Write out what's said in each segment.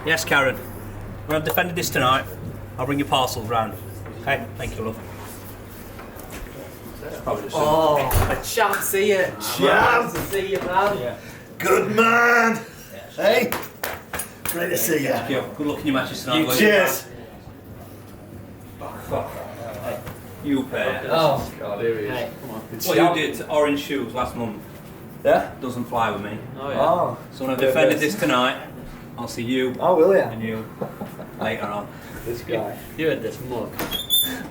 Yes, Karen. When I've defended this tonight, I'll bring your parcels round. Okay? Thank you, love. A chance to see you. Chance to see you, man. Yeah. Good man. Hey? Great to see you. Good luck in your matches tonight. Cheers. Hey, you pair. Oh, God, here he is. Hey, come on. What you did to orange shoes last month doesn't fly with me. Oh, yeah. So when I've defended this tonight, I'll see you. Oh, will ya? And you later on. This guy. You had this mug.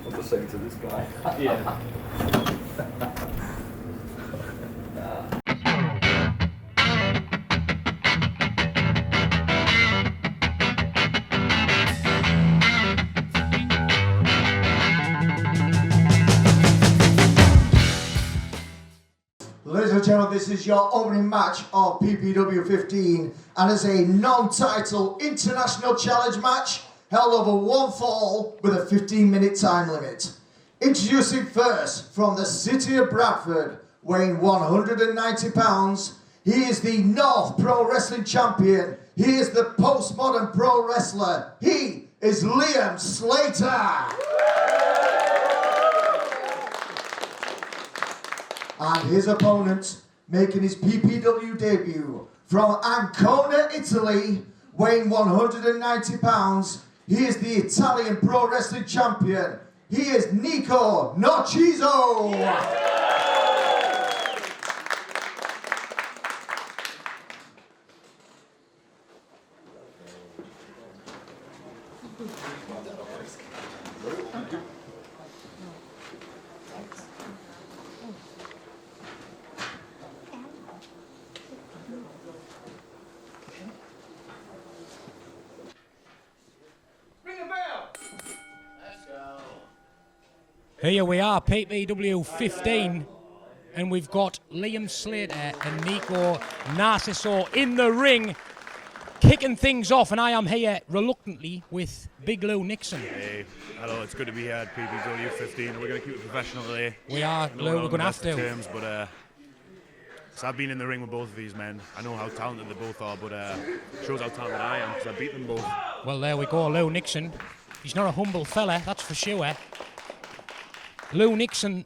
I'm just saying to this guy. Yeah. Ladies and gentlemen, this is your opening match of PPW 15 and it's a non-title international challenge match held over one fall with a 15-minute time limit. Introducing first from the city of Bradford, weighing 190 pounds, he is the North Pro Wrestling Champion. He is the postmodern pro wrestler. He is Liam Slater. And his opponent, making his PPW debut from Ancona, Italy, weighing 190 pounds, he is the Italian Pro Wrestling Champion. He is Nico Narciso. Here we are, PPW 15, and we've got Liam Slater and Nico Narciso in the ring, kicking things off, and I am here reluctantly with Big Lou Nixon. Hey, hello, it's good to be here at PPW 15. We're going to keep it professional today. We are, Lou, we're going to have to. Terms, but, so I've been in the ring with both of these men. I know how talented they both are, but it shows how talented I am, because I beat them both. Well, there we go, Lou Nixon. He's not a humble fella, that's for sure. Lou Nixon,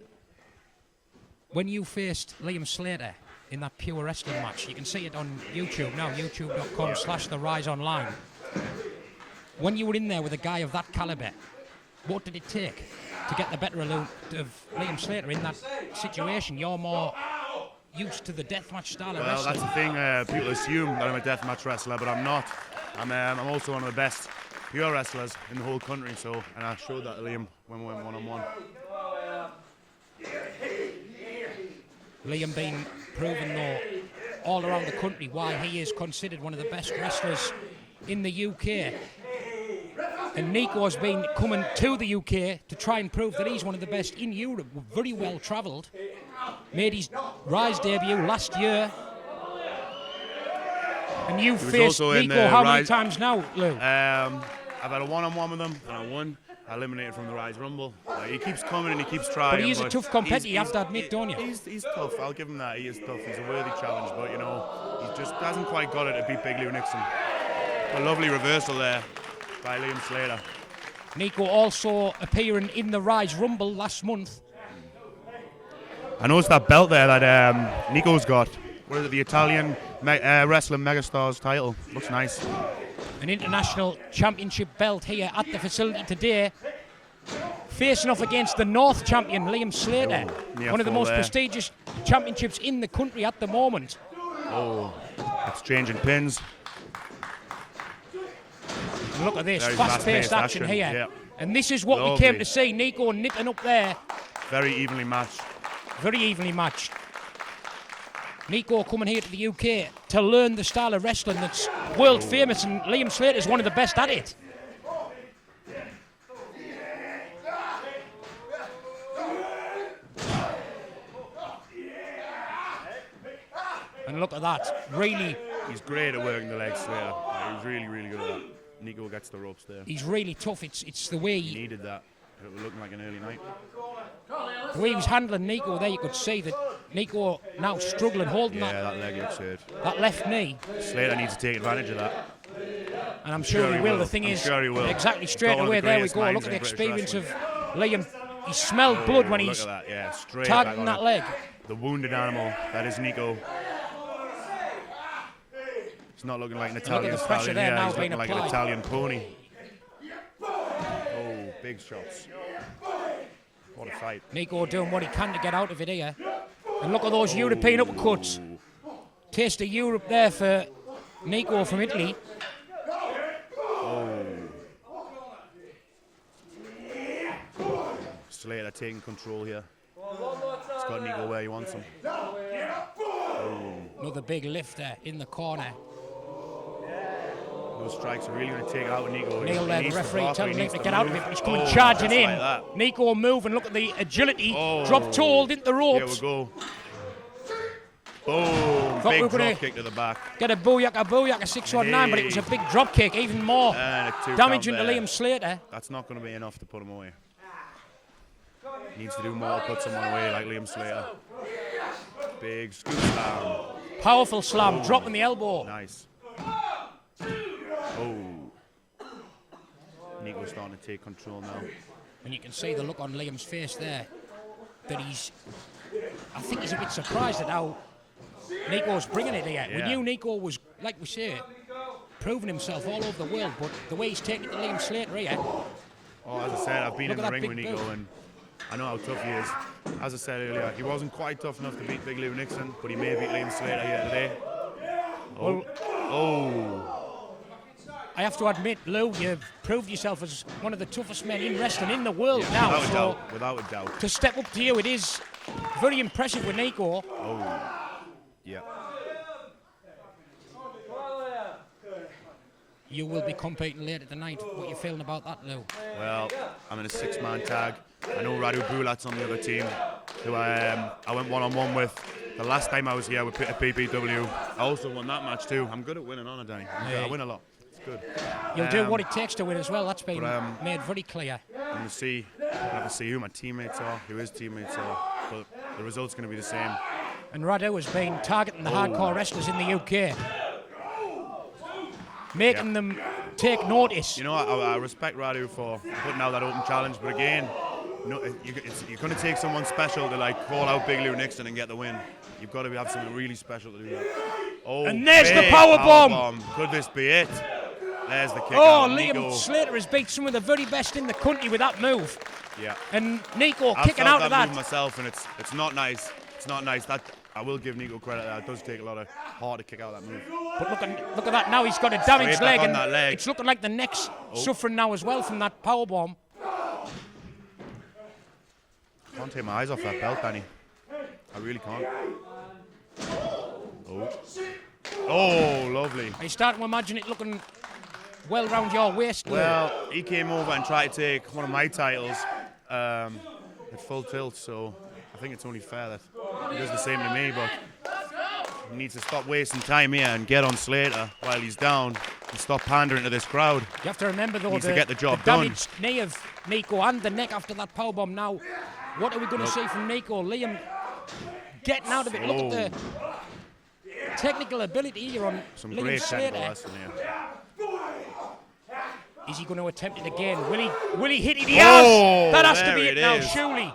when you faced Liam Slater in that pure wrestling match, you can see it on YouTube now, youtube.com/TheRiseOnline. When you were in there with a guy of that calibre, what did it take to get the better of Liam Slater in that situation? You're more used to the deathmatch style of wrestling. Well, that's the thing. People assume that I'm a deathmatch wrestler, but I'm not. I'm also one of the best pure wrestlers in the whole country. So, and I showed that to Liam when we went one-on-one. Liam being proven, though, all around the country why he is considered one of the best wrestlers in the UK. And Nico has been coming to the UK to try and prove that he's one of the best in Europe. Very well travelled. Made his Rise debut last year. And you've faced Nico how many times now, Lou? I've had a one-on-one with him, and I won. I eliminated from the Rise Rumble. He keeps coming and he keeps trying. But he is a tough competitor, you have to admit, don't you? He's tough. I'll give him that. He is tough. He's a worthy challenge, but, you know, he just hasn't quite got it to beat Big Lou Nixon. A lovely reversal there by Liam Slater. Nico also appearing in the Rise Rumble last month. I noticed that belt there that Nico's got. What is it, the Italian Wrestling Megastar's title? Looks nice. An international championship belt here at the facility today. Facing off against the North champion, Liam Slater. One of the most prestigious championships in the country at the moment. Oh, exchanging pins. And look at this, fast-paced action here. Yeah. And this is what we came to see. Nico nipping up there. Very evenly matched. Very evenly matched. Nico coming here to the UK to learn the style of wrestling that's world famous, and Liam Slater is one of the best at it. And look at that, really. He's great at working the legs, Slater. He's really, really good at that. Nico gets the ropes there. He's really tough. It's the way he needed that. It was looking like an early night. The way he was handling Nico there, you could see that Nico now struggling, holding that leg looks hurt. That left knee. Slater needs to take advantage of that. And I'm sure he will. The thing is, exactly straight away, there we go. Look at the experience of Liam. He smelled blood when he's targeting that leg. The wounded animal, that is Nico. He's not looking like an Italian stallion. Yeah, he's looking like an Italian pony. Oh, big shots. What a fight. Nico doing what he can to get out of it here. And look at those European uppercuts. Taste of Europe there for Nico from Italy. Slater taking control here. He's got Nico where he wants him. Another big lift there in the corner. Those strikes are really going to take it out of Nico. Neil there, the referee telling him to get out of it, but he's coming charging in. Like Nico moving, look at the agility. Drop toe, hold into the ropes. Here we go. Boom, big drop kick to the back. Get a booyaka 619, but it was a big drop kick, even more damaging to Liam Slater. That's not going to be enough to put him away. Needs to do more to put someone away like Liam Slater. Big scoop slam. Powerful slam, dropping the elbow. Nice. Nico's starting to take control now. And you can see the look on Liam's face there. That I think he's a bit surprised at how Nico's bringing it here. We knew Nico was, like we say, proving himself all over the world, but the way he's taking it to Liam Slater here. As I said, I've been in the ring with Nico and I know how tough he is. As I said earlier, he wasn't quite tough enough to beat Big Lou Nixon, but he may beat Liam Slater here today. I have to admit, Lou, you've proved yourself as one of the toughest men in wrestling in the world now. Without a doubt. To step up to you, it is very impressive with Nico. Yeah. You will be competing later tonight. What are you feeling about that, Lou? Well, I'm in a 6-man tag. I know Radu Bulat's on the other team, who I went one-on-one with the last time I was here with PPW. I also won that match too. I'm good at winning, aren't I, Danny? I win a lot. It's good. You'll do what it takes to win as well. That's been made very clear. I'm going to have to see who my teammates are, who his teammates are, but the result's going to be the same. And Radu has been targeting the hardcore wrestlers in the UK. Making them take notice. You know, I respect Radu for putting out that open challenge, but again, you're going to take someone special to like call out Big Lou Nixon and get the win. You've got to have something really special to do that. And there's the powerbomb. Could this be it? There's the kick. Liam Slater has beat some of the very best in the country with that move. Yeah. And Nico kicking out of that. Move myself, and it's not nice. It's not nice. That I will give Nico credit. That does take a lot of heart to kick out that move. But look at that now. He's got a damaged leg, and leg. It's looking like the neck's suffering now as well from that powerbomb. I can't take my eyes off that belt, Danny. I really can't. Oh, lovely. Are you starting to imagine it looking well round your waist? Well, he came over and tried to take one of my titles at full tilt, so I think it's only fair that he does the same to me, but he needs to stop wasting time here and get on Slater while he's down and stop pandering to this crowd. You have to remember, though, to get the job damaged knee of Nico and the neck after that powerbomb. Now, what are we going to see from Nico? Liam getting out of it. Look at the technical ability here on some Liam great Slater. technical lesson here. Is he going to attempt it again? Will he hit it? He has! That has to be it now, surely.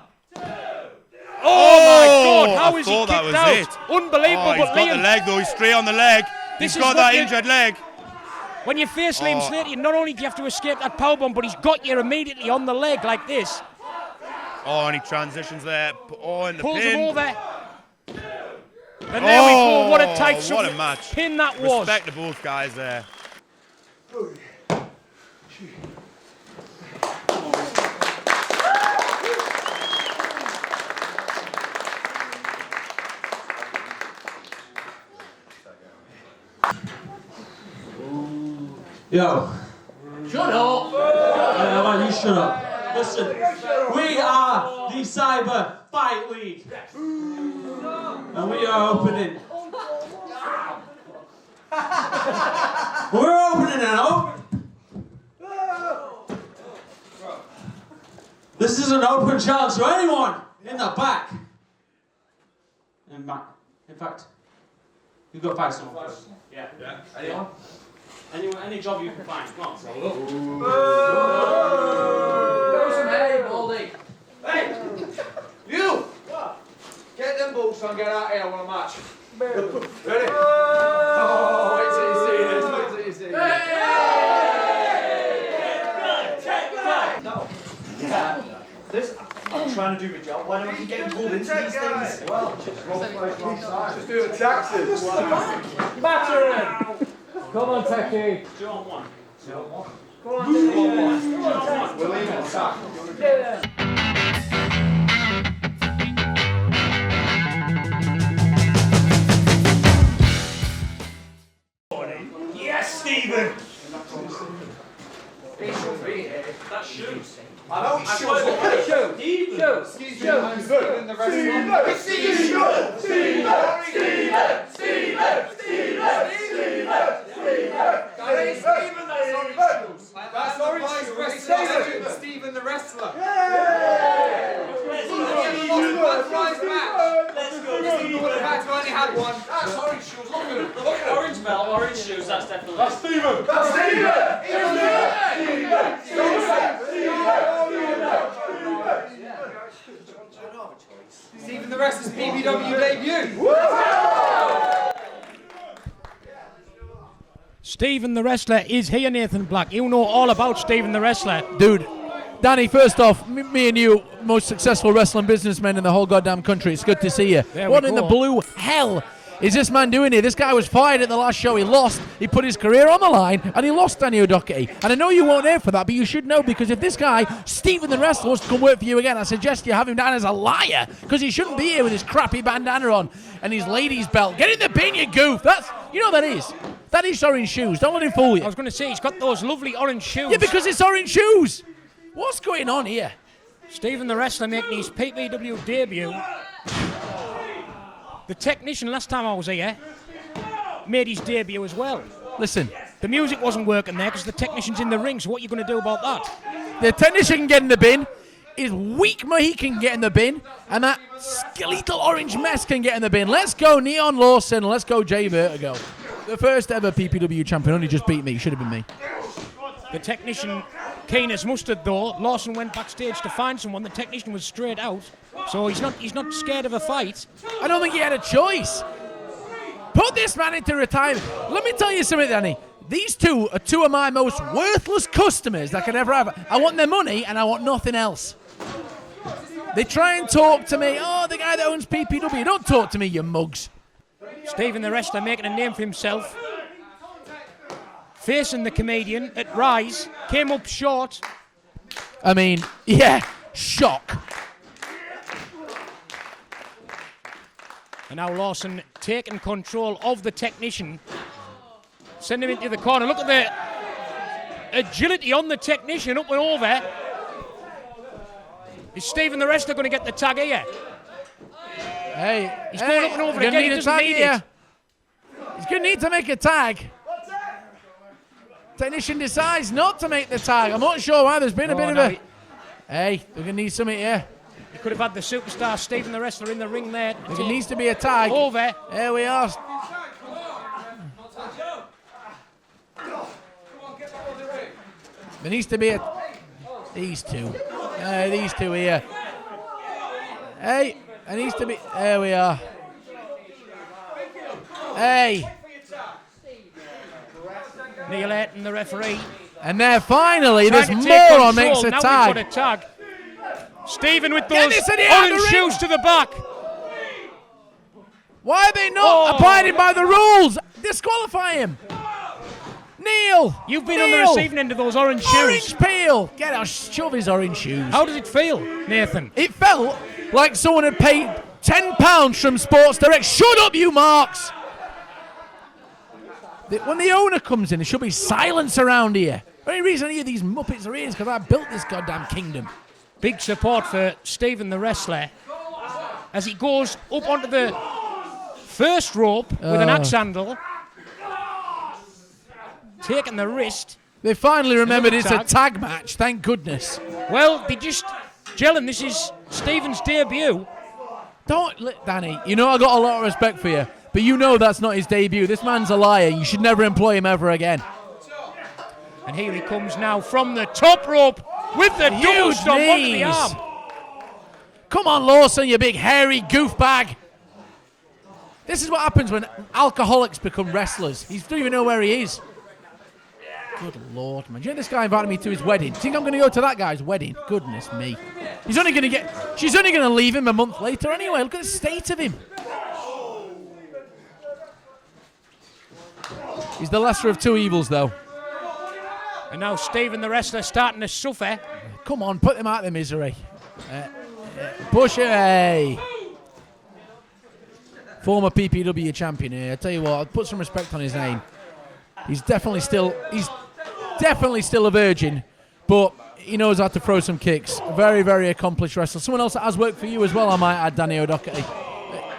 Oh my God, how is he kicked out? Unbelievable, he's got the leg though, he's straight on the leg. He's got that injured leg. When you face Liam Slater, not only do you have to escape that powerbomb, but he's got you immediately on the leg like this. Oh, and he transitions there. Oh, and the pulls pin. him over. And there we go, what a tight what a match. Pin that was. Respect to both guys there. Yo. Shut up! Yeah, man, you shut up. Listen, we are the Cyber Fight League. And we are opening. We're opening now. This is an open challenge to anyone in the back. In fact, you've got to fight someone first. Yeah. Anyone? Any job you can find. Come on, so look. Hey, Baldy. Hey! You! Get them boots on, get out here, I want a match. Ready? Oh, wait till you see this, wait till you see this. I'm trying to do my job. Why don't you get pulled into these things? Well, Just do the taxes. Battering! Come on, Techie. 2 on 1. 2 on 1. Go on, Techie. We're leaving attack. yes, Stephen. That's shoes. I know it's shoes. Look at the shoes. Excuse me, I'm good in the rest of the See you, Stephen. That's orange shoes. Stephen the wrestler. Let's go, Stephen Stephen. would have had to only had one. That's orange shoes. Look at them. Look at them. Orange belt, orange shoes, that's definitely. That's Stephen. Stephen the wrestler's PPW debut. Stephen the Wrestler is here, Nathan Black. You know all about Stephen the Wrestler. Dude, Danny, first off, me and you, most successful wrestling businessmen in the whole goddamn country. It's good to see you. There What we in the go. blue hell is this man doing here? This guy was fired at the last show. He lost. He put his career on the line, and he lost Danny O'Doherty. And I know you won't hear for that, but you should know, because if this guy, Stephen the Wrestler, wants to come work for you again, I suggest you have him down as a liar, because he shouldn't be here with his crappy bandana on and his ladies' belt. Get in the bin, you goof. You know what that is. That is orange shoes. Don't let him fool you. I was going to say, he's got those lovely orange shoes. Yeah, because it's orange shoes. What's going on here? Stephen the Wrestler making his PPW debut. The technician, last time I was here, made his debut as well. Listen, The music wasn't working there because the technician's in the ring, so what are you going to do about that? the technician can get in the bin. His weak Mohican can get in the bin. And that skeletal orange mess can get in the bin. Let's go Neon Lawson. Let's go Jay Vertigo. The first ever PPW champion. Only just beat me. Should have been me. The technician, keen as mustard though. Lawson went backstage to find someone. The technician was straight out, so he's not scared of a fight. I don't think he had a choice. Put this man into retirement. Let me tell you something, Danny. These two are two of my most worthless customers that I could ever have. I want their money and I want nothing else. They try and talk to me. Oh, the guy that owns PPW. Don't talk to me, you mugs. Stephen the Wrestler making a name for himself. Facing the comedian at Rise. Came up short. I mean, yeah, shock. And now Lawson taking control of the technician. Send him into the corner. Look at the agility on the technician up and over. Is Stephen the Wrestler going to get the tag here? Hey, He's going up and over gonna again. He need a doesn't tag need here. it. He's going to need to make a tag. Technician decides not to make the tag. I'm not sure why. There's been a bit of a... Hey, we're going to need something here. He could have had the superstar Stephen the Wrestler in the ring there. There needs to be a tag. Over. There we are. There needs to be a... These two. These two here. Hey, there needs to be... There we are. Hey. Neil Aiton, the referee. And there finally, this Trying to take moron control. makes a Now tag. we've got a tag. Stephen with Get those this in the out of orange the ring. shoes to the back. Why are they not abiding by the rules? Disqualify him. Neil. You've been on the receiving end of those orange shoes. Orange peel. Get out, shove his orange shoes. How does it feel, Nathan? It felt like someone had paid £10 from Sports Direct. Shut up, you marks. When the owner comes in, there should be silence around here. The only reason any of these Muppets are here is because I built this goddamn kingdom. Big support for Stephen the Wrestler as he goes up onto the first rope with an axe handle. Taking the wrist. They finally remembered it's a tag. tag match, thank goodness. Well, they just... Jellin, this is Stephen's debut. Danny, you know I got a lot of respect for you, but you know that's not his debut. This man's a liar. You should never employ him ever again. And here he comes now from the top rope with the double Huge stomp onto the knees. arm. Come on, Lawson, you big hairy goof bag. This is what happens when alcoholics become wrestlers. He doesn't even know where he is. Good Lord, man. Do you know this guy invited me to his wedding? Do you think I'm going to go to that guy's wedding? Goodness me. She's only going to leave him a month later anyway. Look at the state of him. He's the lesser of two evils, though. And now Stephen the wrestler starting to suffer. Come on, put him out of the misery. Push it, hey. Former PPW champion here. I tell you what, I'll put some respect on his name. He's definitely still a virgin, but he knows how to throw some kicks. Very, very accomplished wrestler. Someone else that has worked for you as well, I might add, Danny O'Doherty.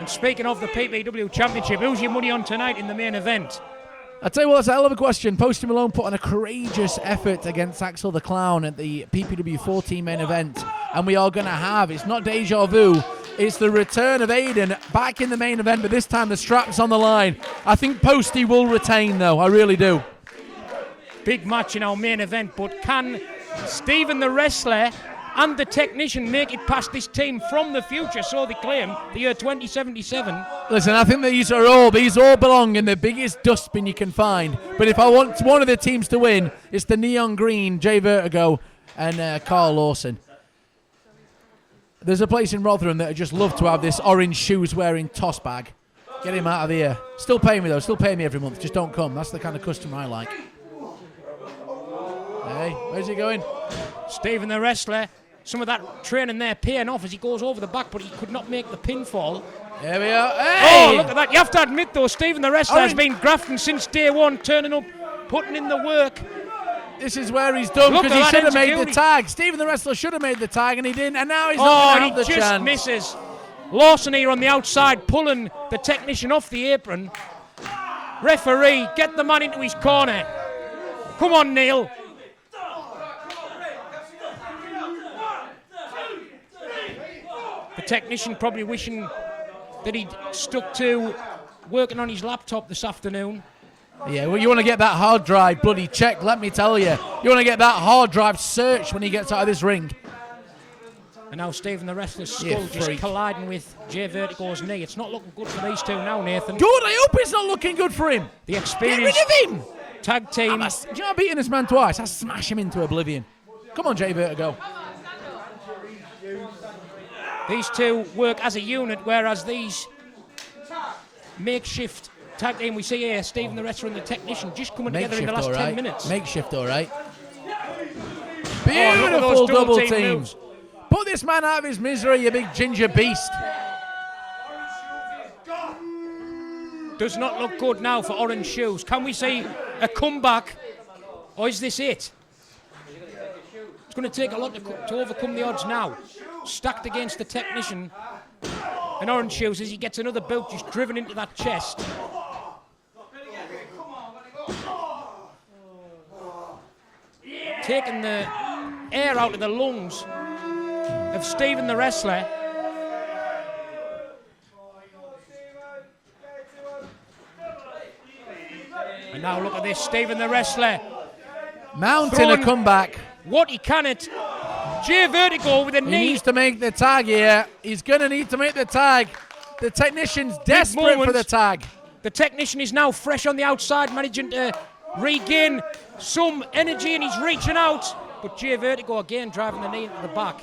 And speaking of the PPW Championship, who's your money on tonight in the main event? I tell you what, that's a hell of a question. Postie Malone put on a courageous effort against Axel the Clown at the PPW 14 main event, and we are going to have, it's not deja vu, it's the return of Aidan back in the main event, but this time the strap's on the line. I think Postie will retain, though. I really do. Big match in our main event, but can Stephen the wrestler and the technician make it past this team from the future, so they claim, the year 2077? Listen, I think these all belong in the biggest dustbin you can find. But if I want one of the teams to win, it's the neon green, Jay Vertigo and Carl Lawson. There's a place in Rotherham that would just love to have this orange shoes-wearing toss bag. Get him out of here. Still pay me, though. Still pay me every month. Just don't come. That's the kind of customer I like. Hey, where's he going? Stephen the wrestler. Some of that training there paying off as he goes over the back, but he could not make the pinfall. There we are. Hey! Oh, look at that. You have to admit, though, Stephen the wrestler has been grafting since day one, turning up, putting in the work. This is where he's done, because he should have made the tag. Stephen the wrestler should have made the tag, and he didn't, and now he's not going to have the chance. Oh, he just misses. Lawson here on the outside, pulling the technician off the apron. Referee, get the man into his corner. Come on, Neil. The technician probably wishing that he'd stuck to working on his laptop this afternoon. Yeah, well, you want to get that hard drive bloody checked, let me tell you. You want to get that hard drive searched when he gets out of this ring. And now Stephen the wrestler's skull just colliding with Jay Vertigo's knee. It's not looking good for these two now, Nathan. Good, I hope it's not looking good for him. The experience. Get rid of him. Tag team. Do you know I'm beating this man twice? I smash him into oblivion. Come on, Jay Vertigo. These two work as a unit, whereas these makeshift tag team we see here, Stephen the wrestler and the technician, just coming together in the last 10 minutes. Makeshift, all right. Beautiful double teams. Put this man out of his misery, you big ginger beast. Does not look good now for Orange Shoes. Can we see a comeback, or is this it? It's going to take a lot to overcome the odds now. Stacked against the technician. And Orange Shoes, as he gets another boot just driven into that chest. Taking the air out of the lungs of Stephen the wrestler. And now look at this, Stephen the wrestler. Mounting a comeback. What he can at Jay Vertigo with a knee. He needs to make the tag here. He's going to need to make the tag. The technician's desperate for the tag. The technician is now fresh on the outside, managing to regain some energy, and he's reaching out. But Jay Vertigo again driving the knee into the back.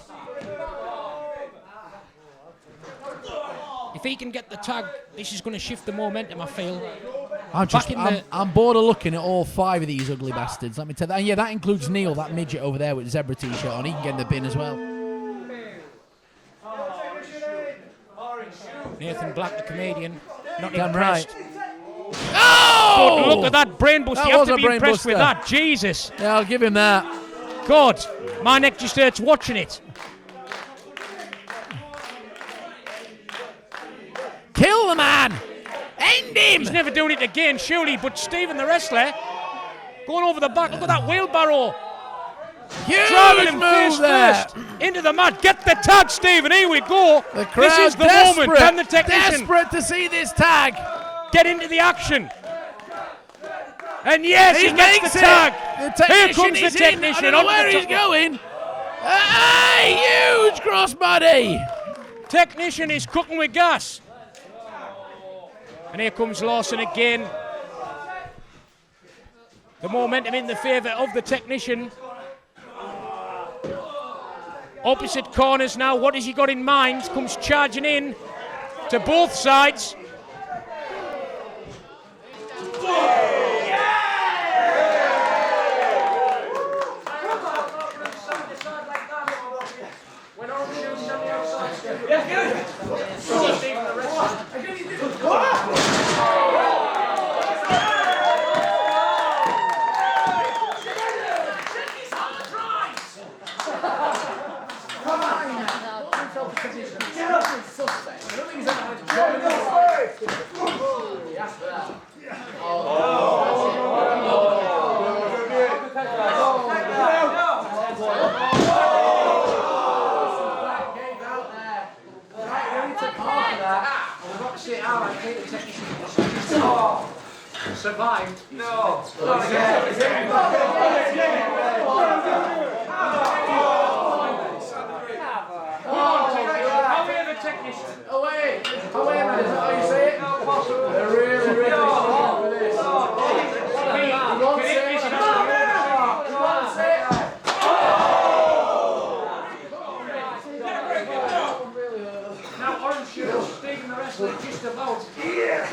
If he can get the tag, this is going to shift the momentum, I feel. I'm bored of looking at all five of these ugly bastards, let me tell you that. And yeah, that includes Neil, that midget over there with the zebra t-shirt on. He can get in the bin as well. Nathan Black, the comedian, not Damn impressed. right. Oh! But look at that brain buster. You have to be impressed with that. Jesus. Yeah, I'll give him that. God, my neck just hurts watching it. Kill the man! End him! He's never doing it again, surely, but Stephen the wrestler going over the back. Look at that wheelbarrow. Huge driving him move face there. first into the mat. Get the tag, Stephen. Here we go. The crowd this is the moment. Can the technician desperate to see this tag get into the action? And yes, he gets the tag. Here comes the technician. I don't know where he's going. Huge crossbody. Technician is cooking with gas. And here comes Lawson again. The momentum in the favour of the technician. Opposite corners now. What has he got in mind? Comes charging in to both sides. Survived. No. Away, man. Is that how you say it? They're really, really strong for this. Now Orange Shoes taking the wrestler just about. Yeah.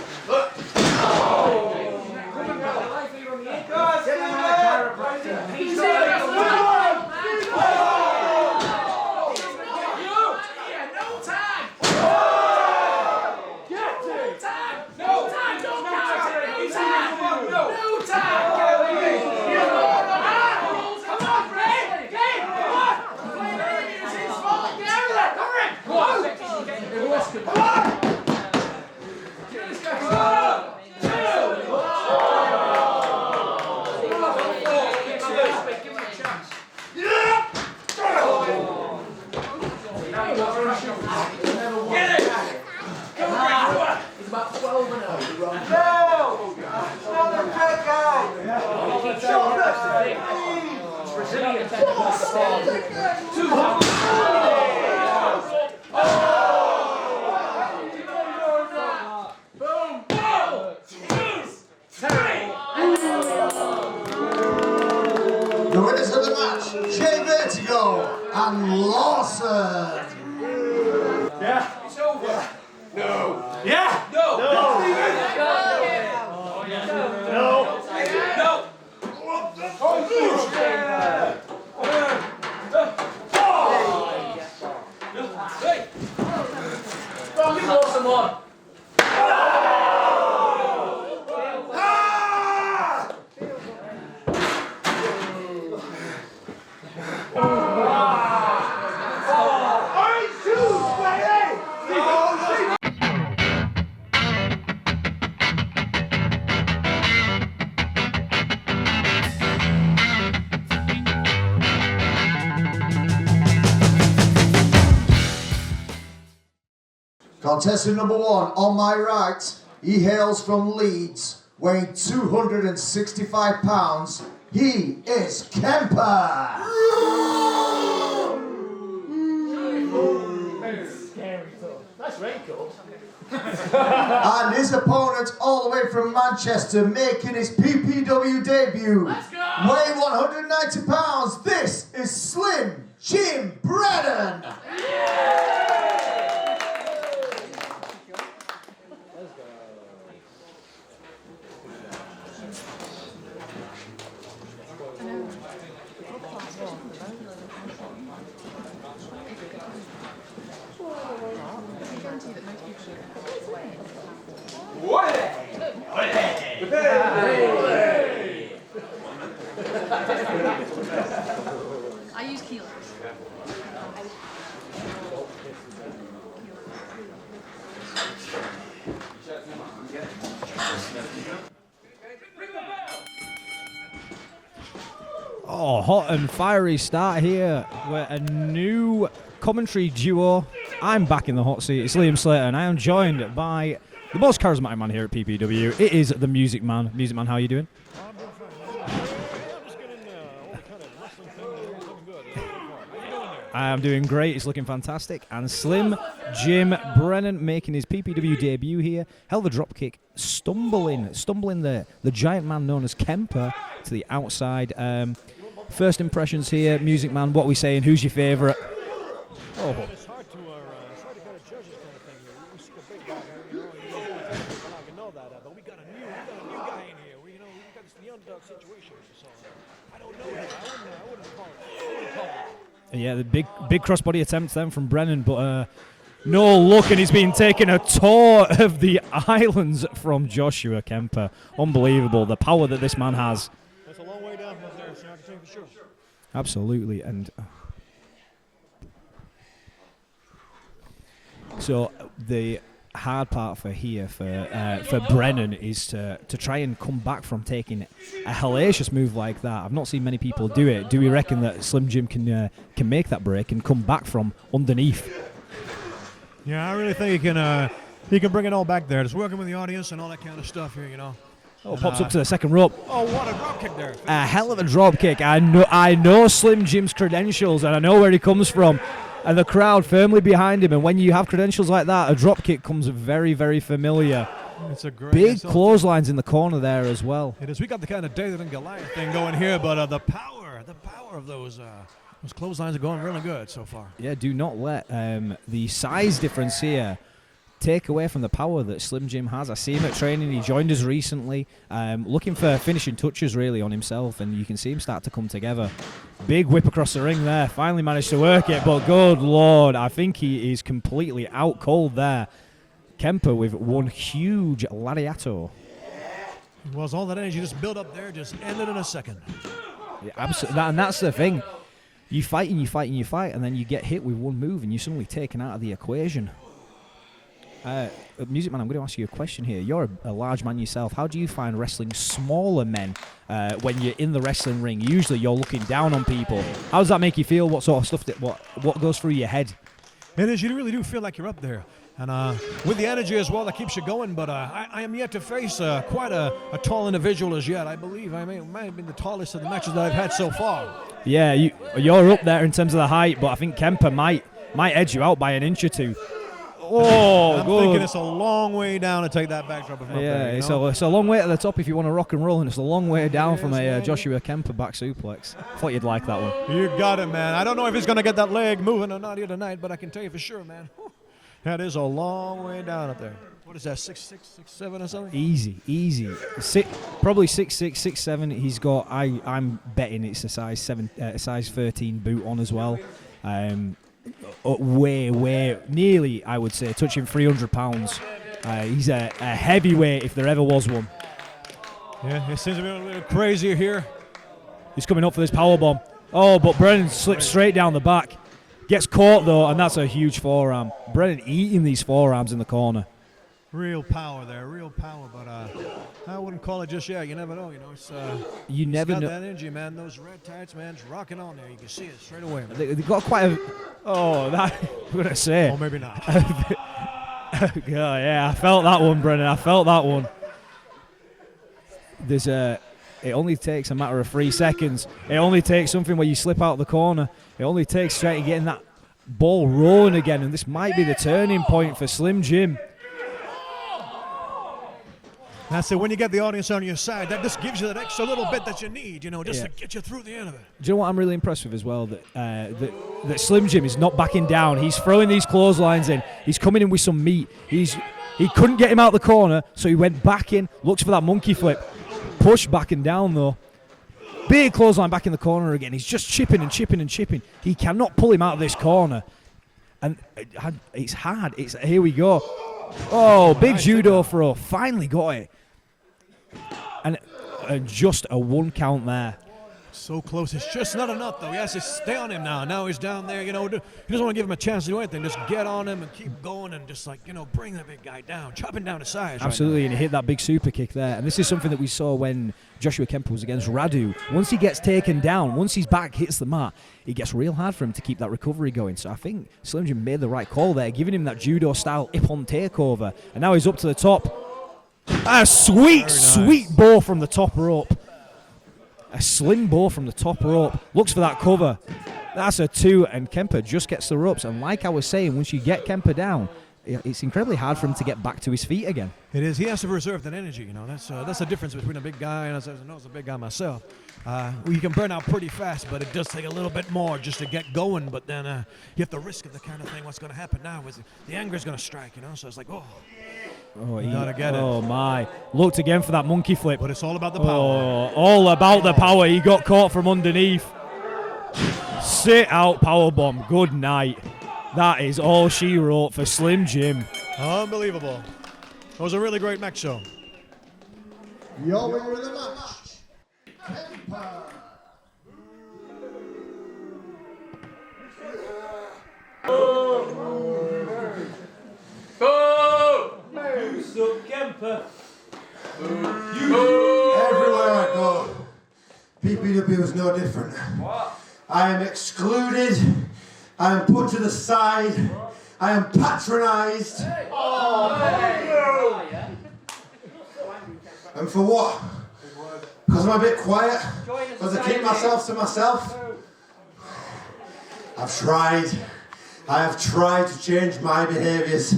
The winners of the match, Vertigo and Lawson. Yeah. It's over. No. Yeah. No. No. No. No. Hey. Go give Lawson one. Contestant number 1, on my right, he hails from Leeds, weighing 265 pounds. He is KEMPER. Nice raincoat. And his opponent, all the way from Manchester, making his PPW debut, weighing 190 pounds. This is Slim Jim Brennan. I use kilos. Oh, hot and fiery start here. We're a new commentary duo. I'm back in the hot seat. It's Liam Slater, and I am joined by the most charismatic man here at PPW. It is the Music Man. Music Man, how are you doing? I'm doing great. It's looking fantastic. And Slim Jim Brennan making his PPW debut here. Hell of a drop kick, stumbling the giant man known as KEMPER to the outside. First impressions here, Music Man. What are we saying? Who's your favourite? Oh. It's hard to kind of judge this kind of thing here. We see a big guy here, you know that, but we got a new guy in here. We got this the underdog situation. So I don't know him. I wouldn't call it. Yeah, the big crossbody attempt then from Brennan, but no luck, and he's been taking a tour of the islands from Joshua KEMPER. Unbelievable, the power that this man has. That's a long way down from there, so I can tell you for sure. Absolutely, and so the hard part for Brennan is to try and come back from taking a hellacious move like that. I've not seen many people do it. Do we reckon that Slim Jim can make that break and come back from underneath? Yeah, I really think he can bring it all back there. Just working with the audience and all that kind of stuff here, you know. Oh, pops up to the second rope. Oh, what a drop kick there. A hell of a drop kick. I know Slim Jim's credentials, and I know where he comes from. And the crowd firmly behind him. And when you have credentials like that, a drop kick comes very, very familiar. It's a great big clotheslines in the corner there as well. It is. We got the kind of David and Goliath thing going here, but the power of those clotheslines are going really good so far. Yeah, do not let the size difference here take away from the power that Slim Jim has. I see him at training. He joined us recently, looking for finishing touches really on himself, and you can see him start to come together. Big whip across the ring there. Finally managed to work it, but good Lord, I think he is completely out cold there. KEMPER with one huge lariato. Was all that energy just built up there, just ended in a second. Yeah, absolutely, and that's the thing. You fight and you fight and you fight, and then you get hit with one move, and you're suddenly taken out of the equation. Music Man, I'm going to ask you a question here. You're a large man yourself. How do you find wrestling smaller men when you're in the wrestling ring? Usually you're looking down on people. How does that make you feel? What sort of stuff, what goes through your head? It is. You really do feel like you're up there. And with the energy as well, that keeps you going. But I am yet to face quite a tall individual as yet. I believe I might have been the tallest of the matches that I've had so far. Yeah, you're up there in terms of the height, but I think KEMPER might edge you out by an inch or two. Oh, I'm good. thinking it's a long way down to take that backdrop. Yeah, it's a long way to the top if you want to rock and roll, and it's a long way down from a Joshua KEMPER back suplex. Thought you'd like that one. You got it, man. I don't know if he's going to get that leg moving or not here tonight, but I can tell you for sure, man. That is a long way down up there. What is that, 6'6", 6'7" or something? Easy. Probably 6'6", 6'7". He's got. I'm betting it's a size 13 boot on as well. Way nearly, I would say, touching 300 pounds. He's a heavyweight if there ever was one. Yeah, it seems to be a little crazier here. He's coming up for this powerbomb. Oh, but Brennan slips straight down the back. Gets caught though, and that's a huge forearm. Brennan eating these forearms in the corner. Real power there, real power, but I wouldn't call it just yet. You never know, it's you never know. That energy, man. Those red tights, man, it's rocking on there. You can see it straight away, man. They've got quite a. Oh, that. I'm gonna say. Oh, maybe not. Yeah, I felt that one, Brennan. I felt that one. There's a. It only takes a matter of 3 seconds. It only takes something where you slip out the corner. It only takes straight getting that ball rolling again, and this might be the turning point for Slim Jim. That's it. When you get the audience on your side, that just gives you that extra little bit that you need, just to get you through the end of it. Do you know what I'm really impressed with as well? That Slim Jim is not backing down. He's throwing these clotheslines in. He's coming in with some meat. He couldn't get him out the corner, so he went back in, looks for that monkey flip. Push back and down though. Big clothesline back in the corner again. He's just chipping and chipping and chipping. He cannot pull him out of this corner. And it's hard. Here we go. Oh, big judo throw. Finally got it. And just a 1 count there. So close. It's just not enough, though. He has to stay on him now. Now he's down there, you know. He doesn't want to give him a chance to do anything. Just get on him and keep going and just, like, you know, bring the big guy down. Chopping down his size. Absolutely, and he hit that big super kick there. And this is something that we saw when Joshua KEMPER was against Radu. Once he gets taken down, once his back hits the mat, it gets real hard for him to keep that recovery going. So I think Slim Jim made the right call there, giving him that judo-style Ippon takeover. And now he's up to the top. A sweet bow from the top rope. A slim bow from the top rope. Looks for that cover. That's a 2, and KEMPER just gets the ropes. And like I was saying, once you get KEMPER down, it's incredibly hard for him to get back to his feet again. It is. He has to reserve that energy, you know. That's the difference between a big guy and I know it's a big guy myself. You can burn out pretty fast, but it does take a little bit more just to get going. But then you have to risk of the kind of thing. What's going to happen now is the anger is going to strike, you know. So it's like, you gotta get it. Oh my! Looked again for that monkey flip, but it's all about the power. Oh, all about the power. He got caught from underneath. Sit out power bomb. Good night. That is all she wrote for Slim Jim. Unbelievable. It was a really great match show. Your winner of the match, KEMPER. You suck, KEMPER. Everywhere I go, PPW is no different. I am excluded. I am put to the side. I am patronised. And for what? Because I'm a bit quiet? Because I keep myself to myself? I've tried. I have tried to change my behaviours.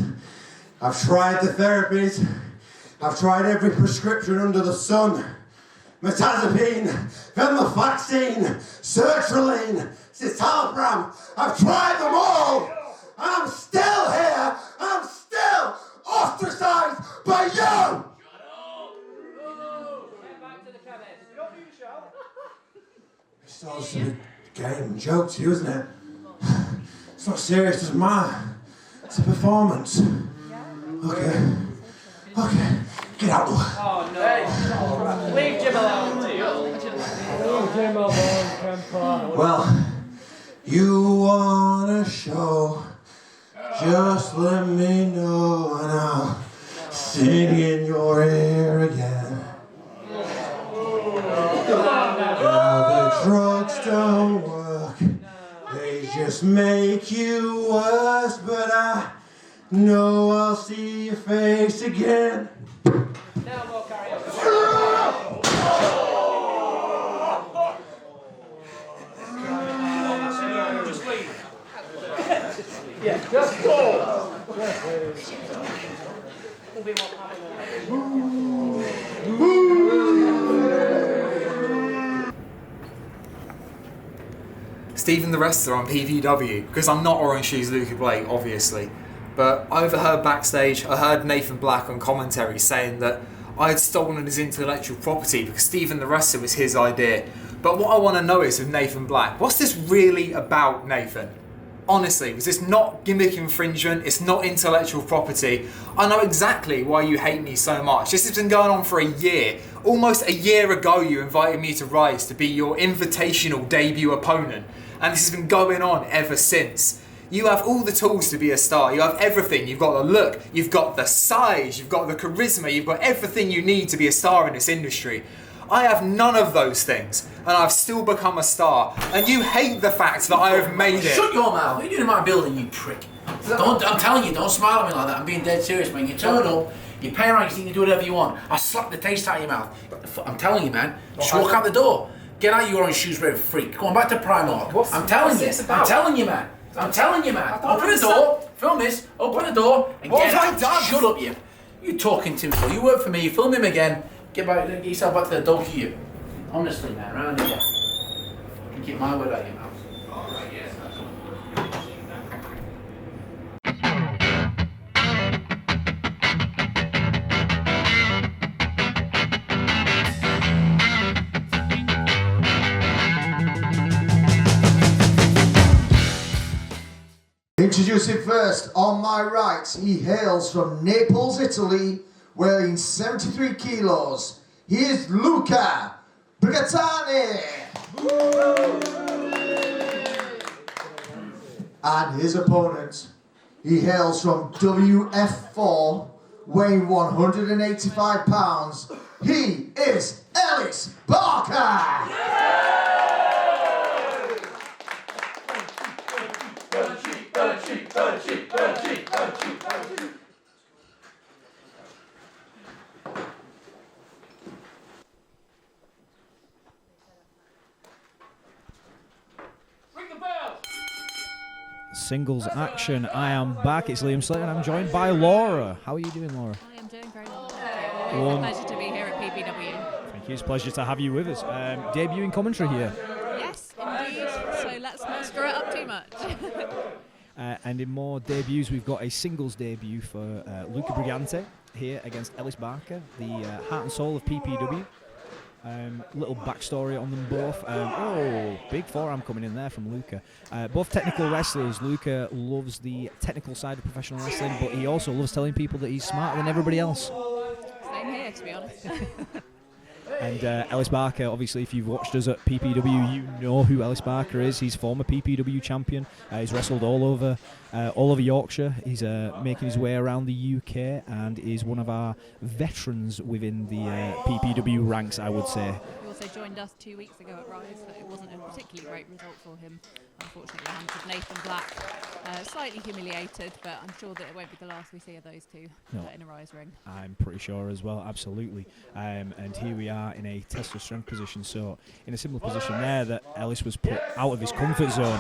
I've tried the therapies. I've tried every prescription under the sun. Metazapine, venlafaxine, sertraline, citalopram. I've tried them all. And I'm still here. And I'm still ostracised by you. It's all just a big game and joke to you, isn't it? It's not serious, it's mine. It's a performance. Okay. Get out of the way. Oh no. Leave Jim alone. Leave Jim alone, KEMPER. Well, you want a show, just let me know and I'll sing in your ear again. Now the drugs don't work, they just make you worse, but I know I'll see your face again. Now we'll carry on. Just leave. Yeah, just go. Stephen the Wrestler on PPW, because I'm not Orange Shoes Luca Blake, obviously. But I overheard backstage, I heard Nathan Black on commentary saying that I had stolen his intellectual property because Stephen the Wrestler was his idea. But what I want to know is with Nathan Black, what's this really about, Nathan? Honestly, was this not gimmick infringement? It's not intellectual property. I know exactly why you hate me so much. This has been going on for a year. Almost a year ago you invited me to Rise to be your invitational debut opponent. And this has been going on ever since. You have all the tools to be a star. You have everything. You've got the look, you've got the size, you've got the charisma, you've got everything you need to be a star in this industry. I have none of those things, and I've still become a star. And you hate the fact that I have made it. Shut your mouth. What are you doing in my building, you prick? I'm telling you, don't smile at me like that. I'm being dead serious, man. You turn up, you pay around, you think you can do whatever you want. I slap the taste out of your mouth. I'm telling you, man. Just walk out the door. Get out your orange shoes, red freak. Go on back to Primark. I'm telling you. I'm telling you, man. I'm telling you, man. Open the door. Film this. Open the door and get out. Shut up, you. You talking to me? You work for me. You film him again. Get yourself back to the donkey, you. Honestly, man, round here. You can keep my word out of your mouth. Introducing first, on my right, he hails from Naples, Italy, weighing 73 kilos. He is Luca Brigante. And his opponent, he hails from WF4, weighing 185 pounds. He is Ellis Barker! Singles action. I am back. It's Liam Slater and I'm joined by Laura. How are you doing, Laura? I am doing very well. It's a pleasure to be here at PPW. Thank you. It's a pleasure to have you with us. Debuting commentary here. Yes, indeed. So let's not stir it up too much. And in more debuts, we've got a singles debut for Luca Brigante here against Ellis Barker, the heart and soul of PPW. Little backstory on them both. Big forearm coming in there from Luca. Both technical wrestlers. Luca loves the technical side of professional wrestling, but he also loves telling people that he's smarter than everybody else. Same here, to be honest. And Ellis Barker, obviously, if you've watched us at PPW, you know who Ellis Barker is. He's former PPW champion. He's wrestled all over Yorkshire. He's making his way around the UK and is one of our veterans within the PPW ranks, I would say. He also joined us 2 weeks ago at Rise, but it wasn't a particularly great result for him. Unfortunately, the hands of Nathan Black. Slightly humiliated, but I'm sure that it won't be the last we see of those two in a Rise ring. I'm pretty sure as well, absolutely. And here we are in a test of strength position, so in a similar position there that Ellis was put out of his comfort zone.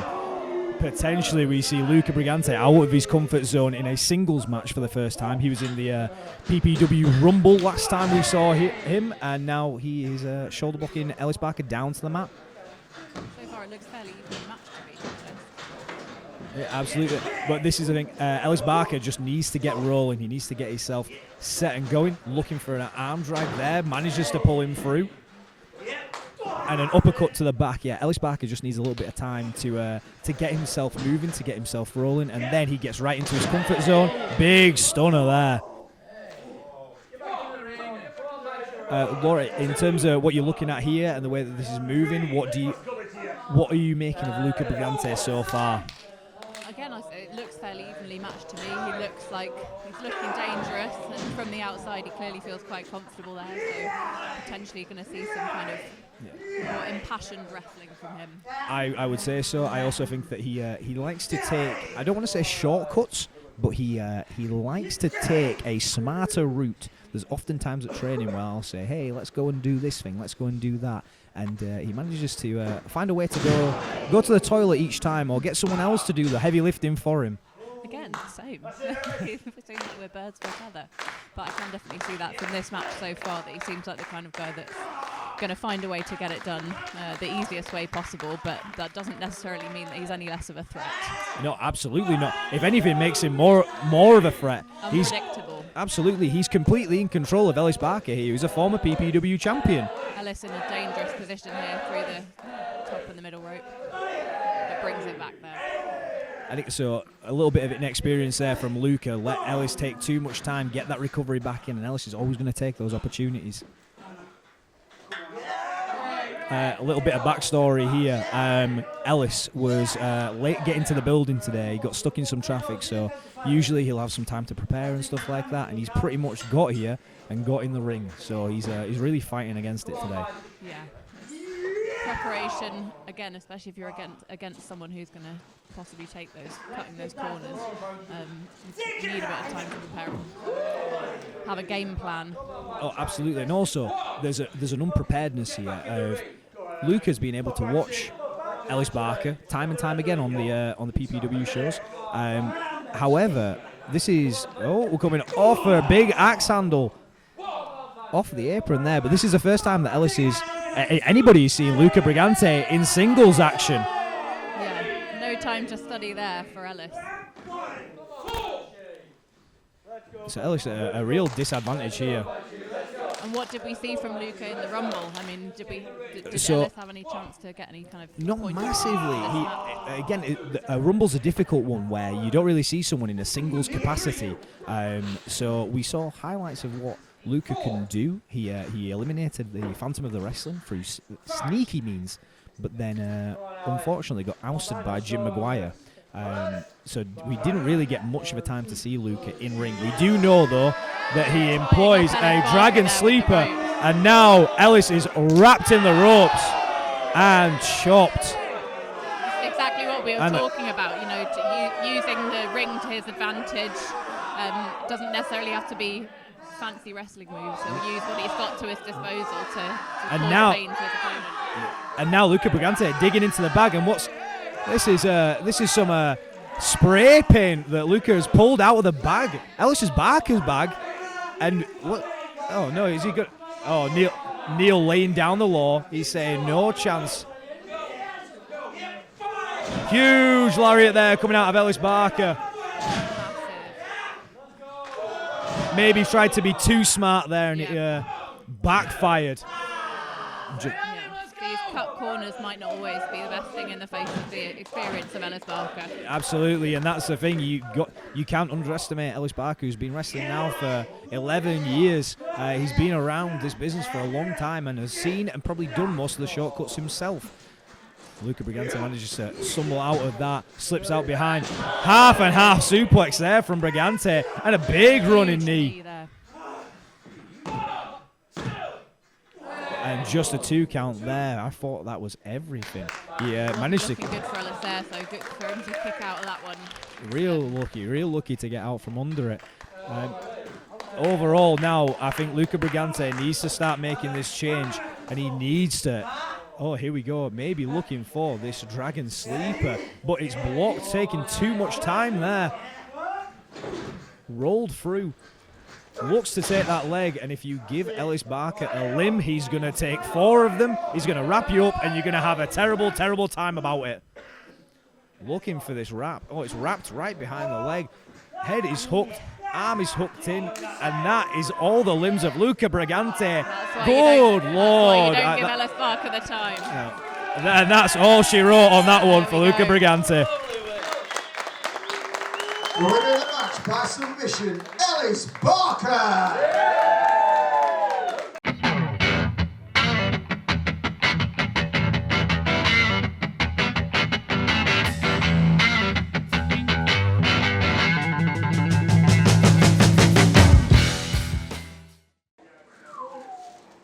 Potentially we see Luca Brigante out of his comfort zone in a singles match for the first time. He was in the PPW Rumble last time we saw him, and now he is shoulder blocking Ellis Barker down to the mat. So far it looks fairly evenly matched to me. Yeah, absolutely. But this is the thing, Ellis Barker just needs to get rolling. He needs to get himself set and going. Looking for an arm drag there, manages to pull him through. And an uppercut to the back. Yeah, Ellis Barker just needs a little bit of time to get himself moving, to get himself rolling, and then he gets right into his comfort zone. Big stunner there. Laura, in terms of what you're looking at here and the way that this is moving, what are you making of Luca Brigante so far? Again, it looks fairly evenly matched to me. He looks like he's looking dangerous, and from the outside he clearly feels quite comfortable there, so potentially going to see some kind of more impassioned wrestling from him. I would say so. I also think that he likes to take, I don't want to say shortcuts, but he likes to take a smarter route. There's oftentimes at training where I'll say, hey, let's go and do this thing, let's go and do that. And he manages to find a way to go to the toilet each time, or get someone else to do the heavy lifting for him. Again, same. Between that we're birds of a feather. But I can definitely see that from this match so far, that he seems like the kind of guy that's going to find a way to get it done the easiest way possible, but that doesn't necessarily mean that he's any less of a threat. No, absolutely not. If anything, makes him more of a threat. Unpredictable. Absolutely, he's completely in control of Ellis Barker here. He's a former PPW champion. Ellis in a dangerous position here through the top and the middle rope. It brings it back there. I think so. A little bit of inexperience there from Luca. Let Ellis take too much time, get that recovery back in, and Ellis is always going to take those opportunities. A little bit of backstory here. Ellis was late getting to the building today. He got stuck in some traffic, so usually he'll have some time to prepare and stuff like that, and he's pretty much got here and got in the ring, so he's really fighting against it today. Yeah. Preparation, again, especially if you're against someone who's going to possibly cutting those corners. You need a bit of time to prepare and have a game plan. Oh, absolutely. And also, there's an unpreparedness here of Luca's being able to watch Ellis Barker time and time again on the PPW shows. However, this is we're coming off a big axe handle off the apron there, but this is the first time that Ellis is anybody is seeing Luca Brigante in singles action. Yeah, no time to study there for Ellis. So Ellis a real disadvantage here. And what did we see from Luca in the Rumble? I mean, did Ellis have any chance to get any kind of not massively. A Rumble's a difficult one where you don't really see someone in a singles capacity. So we saw highlights of what Luca can do. He eliminated the Phantom of the Wrestling through sneaky means, but then unfortunately got ousted by Jim Maguire. So we didn't really get much of a time to see Luca in ring. We do know, though, that he employs a dragon sleeper, and now Ellis is wrapped in the ropes and chopped. Exactly what we were talking about, you know, using the ring to his advantage. Doesn't necessarily have to be fancy wrestling moves. He'll use what he's got to his disposal to cause pain to his opponent. And now Luca Brigante digging into the bag, and this is some spray paint that Luca has pulled out of the bag. Ellis Barker's bag, and what? Oh no, is he good? Oh, Neil laying down the law. He's saying no chance. Huge lariat there coming out of Ellis Barker. Maybe tried to be too smart there, and it backfired. These cut corners might not always be the best thing in the face of the experience of Ellis Barker. Absolutely, and that's the thing. You can't underestimate Ellis Barker, who's been wrestling now for 11 years. He's been around this business for a long time and has seen and probably done most of the shortcuts himself. Luca Brigante manages to stumble out of that, slips out behind. Half and half suplex there from Brigante, and a big running knee. And just a 2 count there. I thought that was everything. He managed to... Good for Ellis there, so good for him to kick out of that one. Real lucky to get out from under it. Overall now, I think Luca Brigante needs to start making this change, and he needs to... Oh, here we go. Maybe looking for this dragon sleeper, but it's blocked, taking too much time there. Rolled through. Looks to take that leg, and if you give Ellis Barker a limb, he's going to take 4 of them. He's going to wrap you up, and you're going to have a terrible, terrible time about it. Looking for this wrap. Oh, it's wrapped right behind the leg. Head is hooked. Arm is hooked in, and that is all the limbs of Luca Brigante. Good Lord. You don't give Ellis Barker the time. And that's all she wrote on that one for Luca Brigante. Winning the match by submission, Ellis Barker.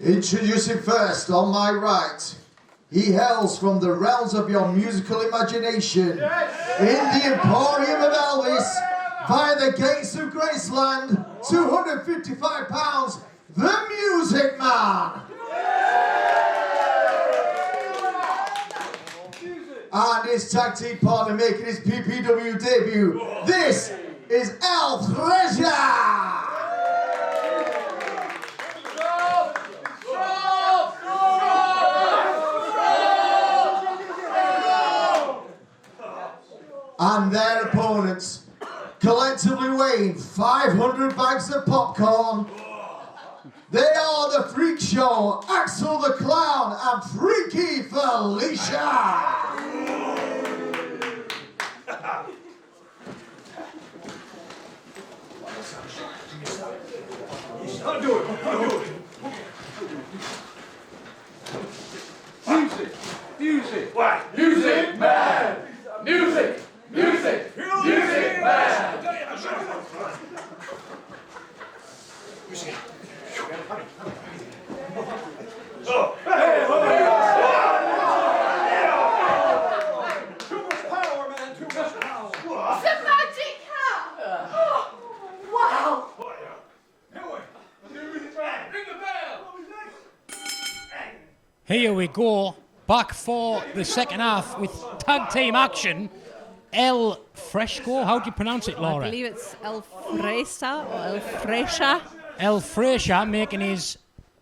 Introducing first, on my right, he hails from the realms of your musical imagination, in the Emporium of Elvis, via the gates of Graceland, 255 pounds, the Music Man. And his tag team partner making his PPW debut, this is El Treasure. And their opponents, collectively weighing 500 bags of popcorn. They are the Freakshow, Axel the Clown, and Freaky Felicia. I'll do it. Music. What? Music man. Music man. Too much power, man. Too much power. It's a magic hat. Oh, wow. Ring the bell. Here we go, back for the second half with tag team action. El Fresco, how do you pronounce it, Laura? I believe it's El Fresa or El Fresha. El Fresha making his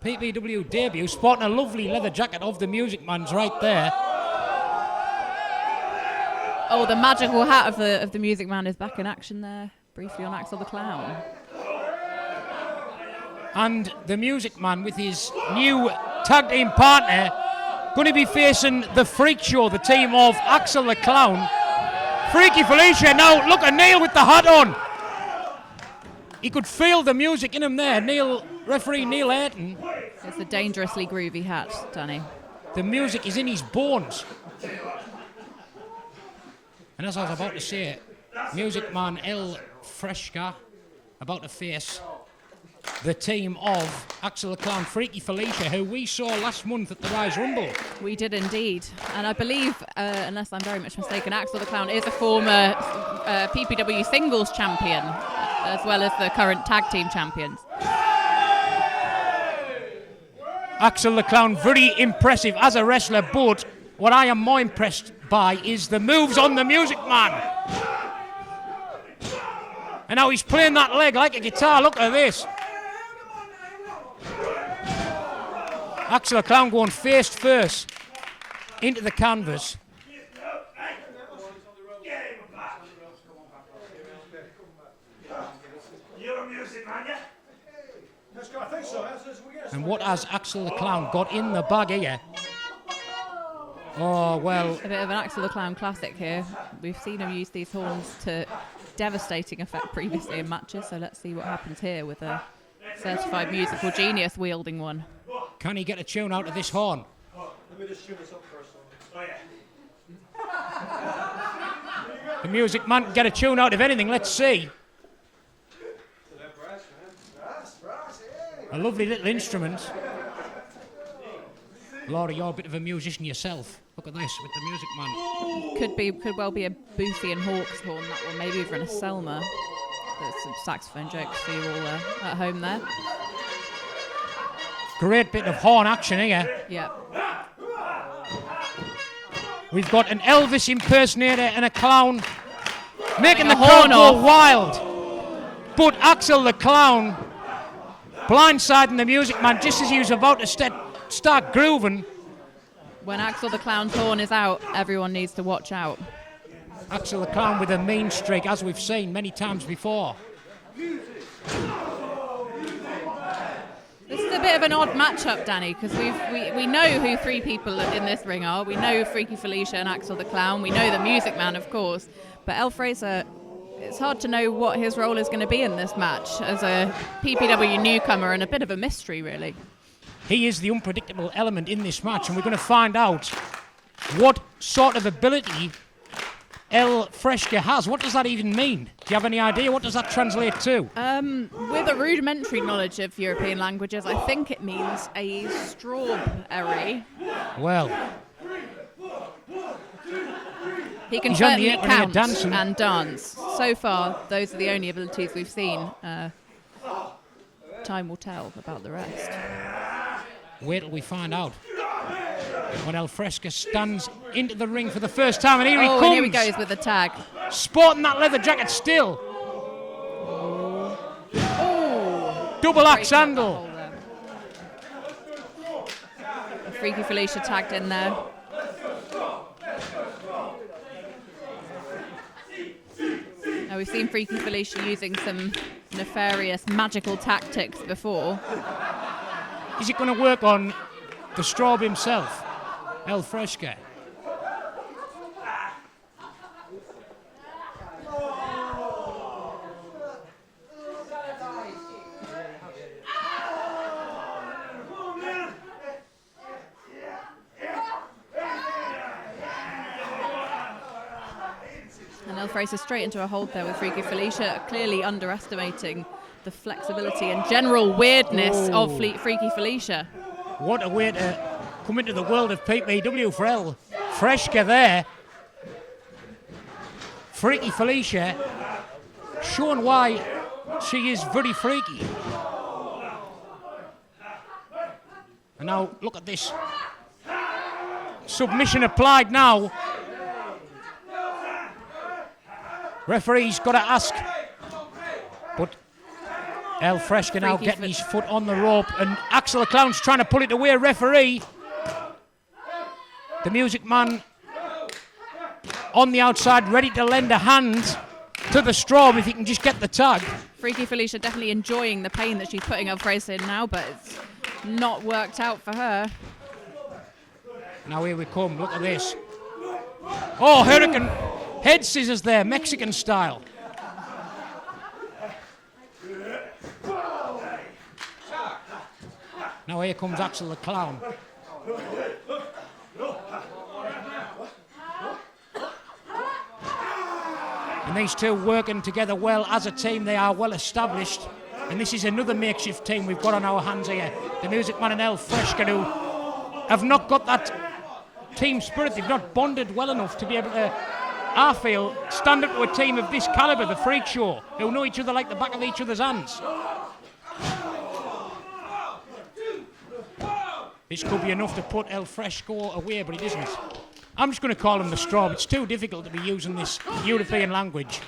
PPW debut, sporting a lovely leather jacket of the Music Man's right there. Oh, the magical hat of the Music Man is back in action there, briefly on Axel the Clown. And the Music Man with his new tag team partner going to be facing the Freakshow, the team of Axel the Clown. Freaky Felicia now, look at Neil with the hat on. He could feel the music in him there. Referee Neil Aidan. It's a dangerously groovy hat, Danny. The music is in his bones. And as I was about to say, Music Man El Fresca about to face the team of Axel the Clown, Freaky Felicia, who we saw last month at the Rise Rumble. We did indeed. And I believe, unless I'm very much mistaken, Axel the Clown is a former PPW singles champion, as well as the current tag team champions. Axel the Clown, very impressive as a wrestler, but what I am more impressed by is the moves on the Music Man. And now he's playing that leg like a guitar. Look at this. Axel the Clown going face first into the canvas. And what has Axel the Clown got in the bag here? Oh, well. A bit of an Axel the Clown classic here. We've seen him use these horns to devastating effect previously in matches, so let's see what happens here with a certified musical genius wielding one. Can he get a tune out of this horn? Let me just tune this up first. The Music Man can get a tune out of anything, let's see. A lovely little instrument. Laura, you're a bit of a musician yourself. Look at this with the Music Man. Could well be a Boothie and Hawks horn, that one, maybe even a Selma. There's some saxophone jokes for you all at home there. Great bit of horn action here. Yeah. We've got an Elvis impersonator and a clown making the horn crowd go wild. But Axel the Clown blindsiding the Music Man just as he was about to start grooving. When Axel the Clown's horn is out, everyone needs to watch out. Axel the Clown with a mean streak, as we've seen many times before. This is a bit of an odd matchup, Danny, because we know who three people in this ring are. We know Freaky Felicia and Axel the Clown. We know the Music Man, of course. But El Fraser, it's hard to know what his role is going to be in this match as a PPW newcomer and a bit of a mystery, really. He is the unpredictable element in this match, and we're going to find out what sort of ability El Fresca has. What does that even mean? Do you have any idea? What does that translate to? With a rudimentary knowledge of European languages, I think it means a strawberry. Well, he can he's on certainly the internet count and dance. So far, those are the only abilities we've seen. Time will tell about the rest. Wait till we find out. When El Fresca stands into the ring for the first time, and here he comes. And here he goes with the tag. Sporting that leather jacket still. Oh! Double axe handle. Freaky Felicia tagged in there. Now we've seen Freaky Felicia using some nefarious magical tactics before. Is it going to work on the Straub himself, El Fresca? And El Fraser straight into a hold there with Freaky Felicia, clearly underestimating the flexibility and general weirdness of Freaky Felicia. What a way to come into the world of PPW for El Fresca there. Freaky Felicia showing why she is very freaky. And now look at this. Submission applied now. Referee's got to ask. But El Fresca now getting his foot on the rope, and Axel the Clown's trying to pull it away. Referee. The Music Man on the outside, ready to lend a hand to the Straub if he can just get the tag. Freaky Felicia definitely enjoying the pain that she's putting El Fraser in now, but it's not worked out for her. Now here we come, look at this. Oh, Hurricane head scissors there, Mexican style. Now here comes Axel the Clown. And these two working together well as a team. They are well established. And this is another makeshift team we've got on our hands here. The Music Man and El Fresca, who have not got that team spirit. They've not bonded well enough to be able to, I feel, stand up to a team of this calibre, the Freakshow, who know each other like the back of each other's hands. This could be enough to put El Fresco away, but it isn't. I'm just going to call him the Straw. It's too difficult to be using this European language.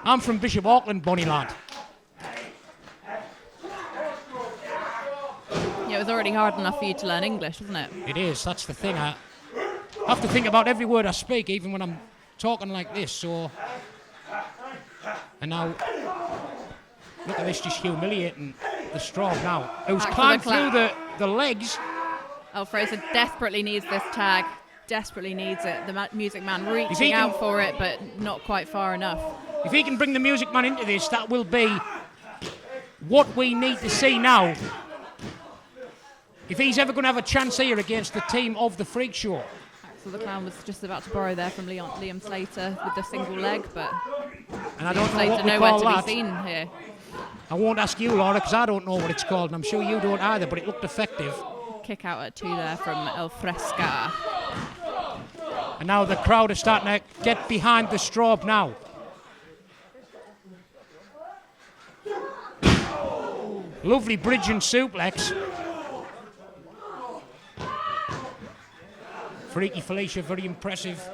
I'm from Bishop Auckland, bonny lad. Yeah, it was already hard enough for you to learn English, wasn't it? It is, that's the thing. I have to think about every word I speak, even when I'm talking like this, so... And now, look at this, just humiliating the Straw now. Who's climbed through the legs. El Fraser desperately needs this tag, desperately needs it. The Music Man reaching out for it, but not quite far enough. If he can bring the Music Man into this, that will be what we need to see now. If he's ever going to have a chance here against the team of the Freakshow. Axel the Clown was just about to borrow there from Liam Slater with the single leg, but and I don't know Slater what we nowhere call to that. be seen here. I won't ask you, Laura, because I don't know what it's called, and I'm sure you don't either, but it looked effective. Kick out at 2 there from El Fresca. And now the crowd are starting to get behind the Straub now. Lovely bridge and suplex. Freaky Felicia, very impressive.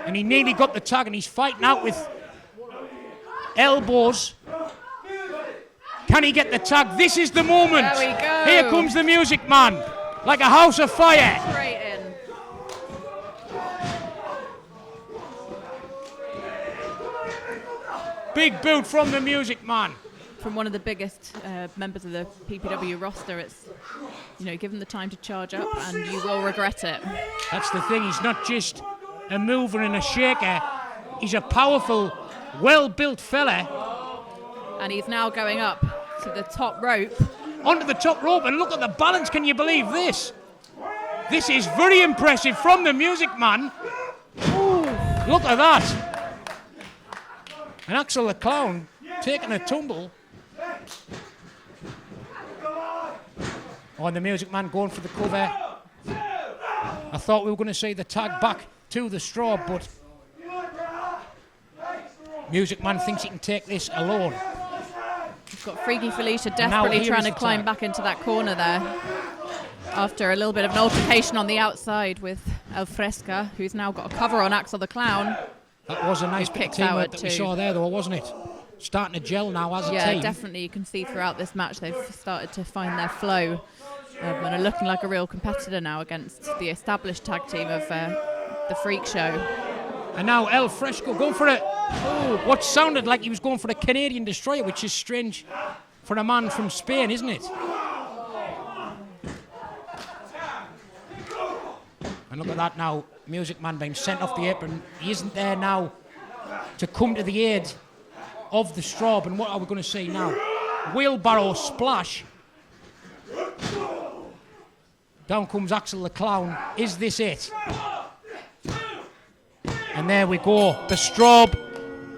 And he nearly got the tag, and he's fighting out with elbows. Can he get the tag? This is the moment. There we go. Here comes the Music Man, like a house of fire. Straight in. Big boot from the Music Man. From one of the biggest members of the PPW roster, it's, you know, give him the time to charge up and you will regret it. That's the thing, he's not just a mover and a shaker, he's a powerful, well-built fella. And he's now going up to the top rope. Onto the top rope, and look at the balance, can you believe this? This is very impressive from the Music Man. Ooh, look at that. And Axel the Clown taking a tumble. Oh, and the Music Man going for the cover. I thought we were going to see the tag back to the Straw, but Music Man thinks he can take this alone. We've got Freaky Felicia desperately trying to climb tag. back into that corner there. After a little bit of an altercation on the outside with El Fresca, who's now got a cover on Axel the Clown. That was a nice bit of teamwork that we saw there, though, wasn't it? Starting to gel now as a team. Yeah, definitely. You can see throughout this match they've started to find their flow and are looking like a real competitor now against the established tag team of the Freakshow. And now El Fresco going for what sounded like he was going for a Canadian destroyer, which is strange for a man from Spain, isn't it? And look at that now, Music Man being sent off the apron. He isn't there now to come to the aid of the Straub. And what are we going to see now? Wheelbarrow splash. Down comes Axel the Clown. Is this it? And there we go. The Straub,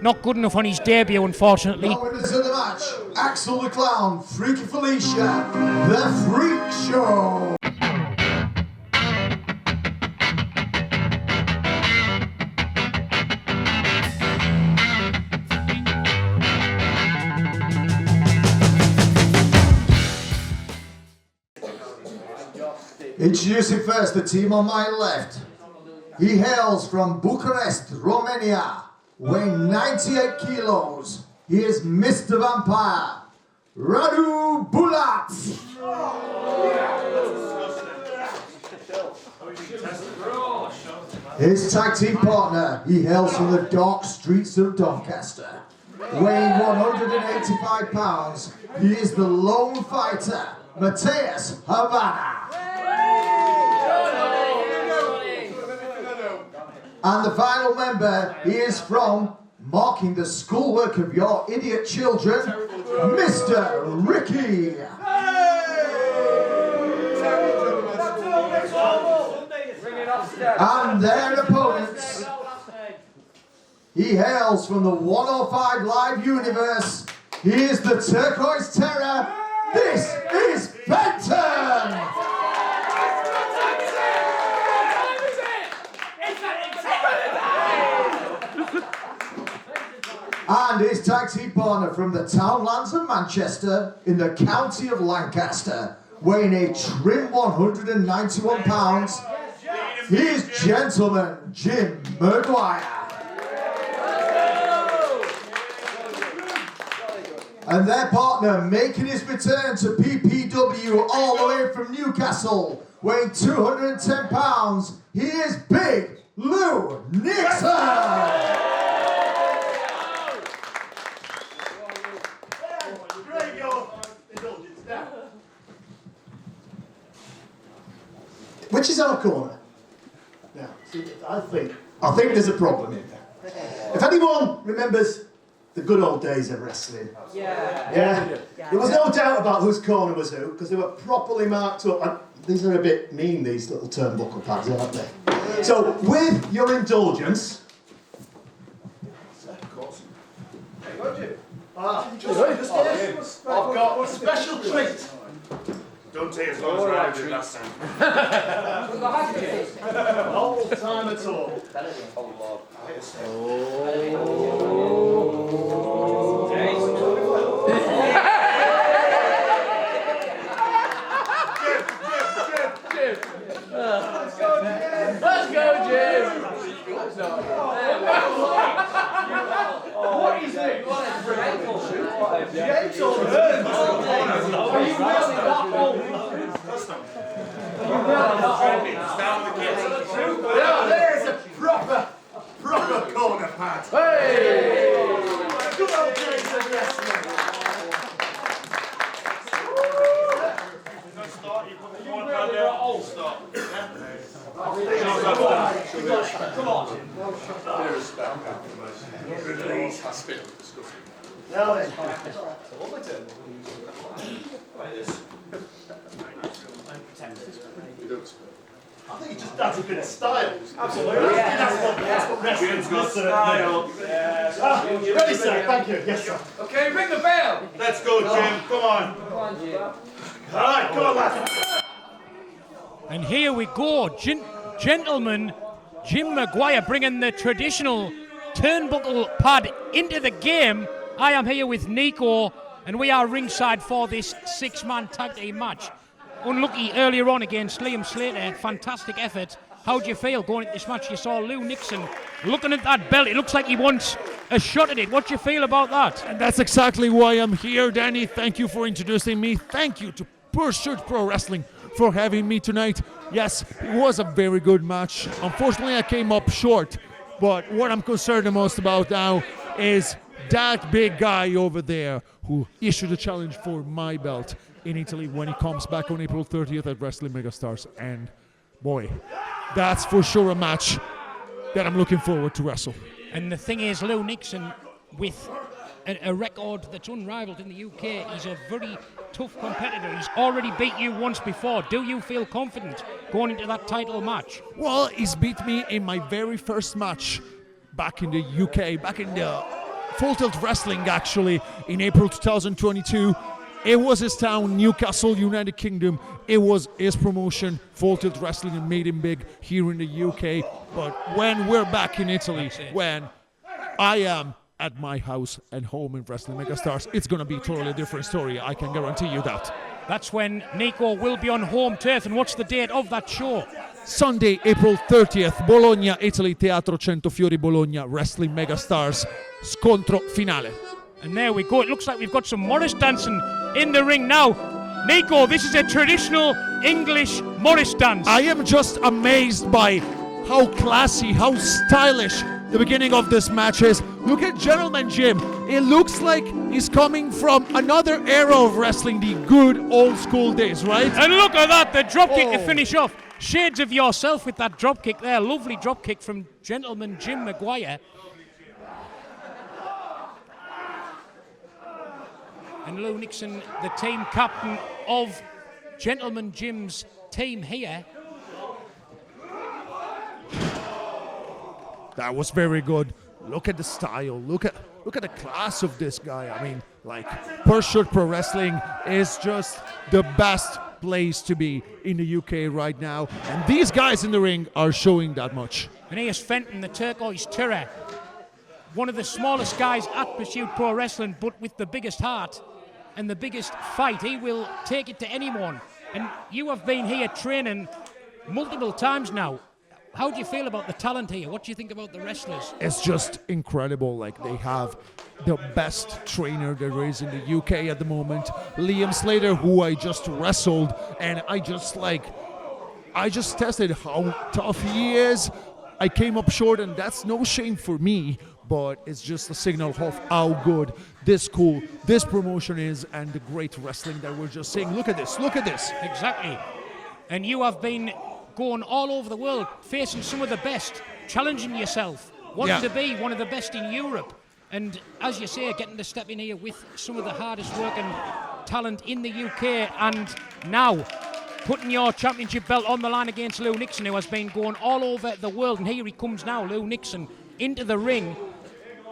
not good enough on his debut, unfortunately. Now winners of the match, Axel the Clown, Freaky Felicia, The Freak Show. Introducing first the team on my left. He hails from Bucharest, Romania, weighing 98 kilos. He is Mr. Vampire, Radu Bulat. His tag team partner, he hails from the dark streets of Doncaster. Weighing 185 pounds, he is the lone fighter, Mathias Havana. And the final member, he is from, marking the schoolwork of your idiot children, Mr. Rikki. And their opponents. He hails from the 105 Live universe. He is the Turquoise Terror. This is Fenton. And his tag team partner from the townlands of Manchester in the county of Lancaster, weighing a trim 191 pounds, he is Gentleman Jim Maguire. And their partner making his return to PPW all the way from Newcastle, weighing 210 pounds, he is Big Lou Nixon. Which is our corner? Now, see, I think there's a problem in there. If anyone remembers the good old days of wrestling, yeah, there was no doubt about whose corner was who, because they were properly marked up. And these are a bit mean, these little turnbuckle pads, aren't they? So, with your indulgence, of course. Hey, go, Jim. I've got a special treat. Don't take as long as I did last time. Whole time at all. Let's go, Jim. What is it? Are you really that old? Now there's a proper corner pad. Hey! Good old days of wrestling. Come on. Now then. I think it just adds a bit of style. Absolutely. That's what wrestling's got style. You ready, sir? Thank you. Yes, sir. Okay, ring the bell. Let's go, Jim. Come on. Come on, Jim. All right, come on, lads. And here we go, Gentleman Jim Maguire bringing the traditional turnbuckle pad into the game. I am here with Nico, and we are ringside for this six-man tag team match. Unlucky earlier on against Liam Slater, fantastic effort. How do you feel going into this match? You saw Lou Nixon looking at that belt. It looks like he wants a shot at it. What do you feel about that? And that's exactly why I'm here, Danny. Thank you for introducing me. Thank you to Pursuit Pro Wrestling for having me tonight. Yes, it was a very good match. Unfortunately, I came up short. But what I'm concerned the most about now is that big guy over there who issued a challenge for my belt in Italy when he comes back on April 30th at Wrestling Megastars. And boy, that's for sure a match that I'm looking forward to wrestle. And the thing is, Lou Nixon, with a record that's unrivaled in the UK, he's a very tough competitor. He's already beat you once before. Do you feel confident going into that title match? Well, he's beat me in my very first match back in the UK, back in the Full Tilt Wrestling, actually, in April 2022. It was his town, Newcastle, United Kingdom. It was his promotion, Full Tilt Wrestling, and made him big here in the UK. But when we're back in Italy, when I am at my house and home in Wrestling Megastars, it's going to be a totally different story. I can guarantee you that. That's when Nico will be on home turf. And what's the date of that show? Sunday, April 30th, Bologna, Italy, Teatro Centofiori, Bologna, Wrestling Megastars, scontro finale. And there we go. It looks like we've got some Morris dancing in the ring now. Nico, this is a traditional English Morris dance. I am just amazed by how classy, how stylish the beginning of this match is. Look at Gentleman Jim. It looks like he's coming from another era of wrestling, the good old school days, right? And look at that, the dropkick to finish off. Shades of yourself with that dropkick there. Lovely dropkick from Gentleman Jim Maguire. And Lou Nixon, the team captain of Gentleman Jim's team here. That was very good. Look at the style. Look at the class of this guy. I mean, like, Pursuit Pro Wrestling is just the best place to be in the UK right now, and these guys in the ring are showing that much. And here's Fenton, the turquoise terror. One of the smallest guys at Pursuit Pro Wrestling, but with the biggest heart and the biggest fight. He will take it to anyone. And you have been here training multiple times now. How do you feel about the talent here? What do you think about the wrestlers? It's just incredible. Like, they have the best trainer there is in the UK at the moment, Liam Slater, who I just wrestled, and I just tested how tough he is. I came up short, and that's no shame for me, but it's just a signal of how good this promotion is and the great wrestling that we're just seeing. Look at this. Exactly. And you have been going all over the world, facing some of the best, challenging yourself, wanting to be one of the best in Europe. And as you say, getting to step in here with some of the hardest working talent in the UK, and now putting your championship belt on the line against Lou Nixon, who has been going all over the world. And here he comes now, Lou Nixon, into the ring.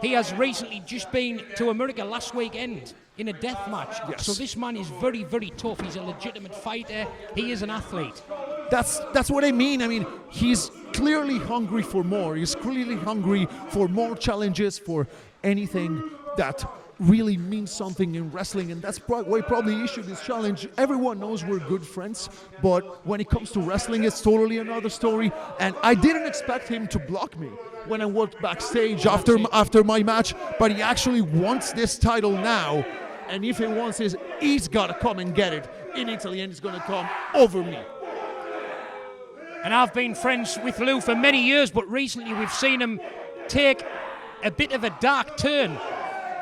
He has recently just been to America last weekend in a death match. Yes. So this man is very, very tough. He's a legitimate fighter. He is an athlete. That's what I mean. I mean, he's clearly hungry for more. He's clearly hungry for more challenges, for anything that really means something in wrestling, and that's why probably he issued this challenge. Everyone knows we're good friends, but when it comes to wrestling, it's totally another story, and I didn't expect him to block me when I walked backstage after my match, but he actually wants this title now, and if he wants it, he's got to come and get it in Italy, and he's going to come over me. And I've been friends with Lou for many years, but recently we've seen him take a bit of a dark turn.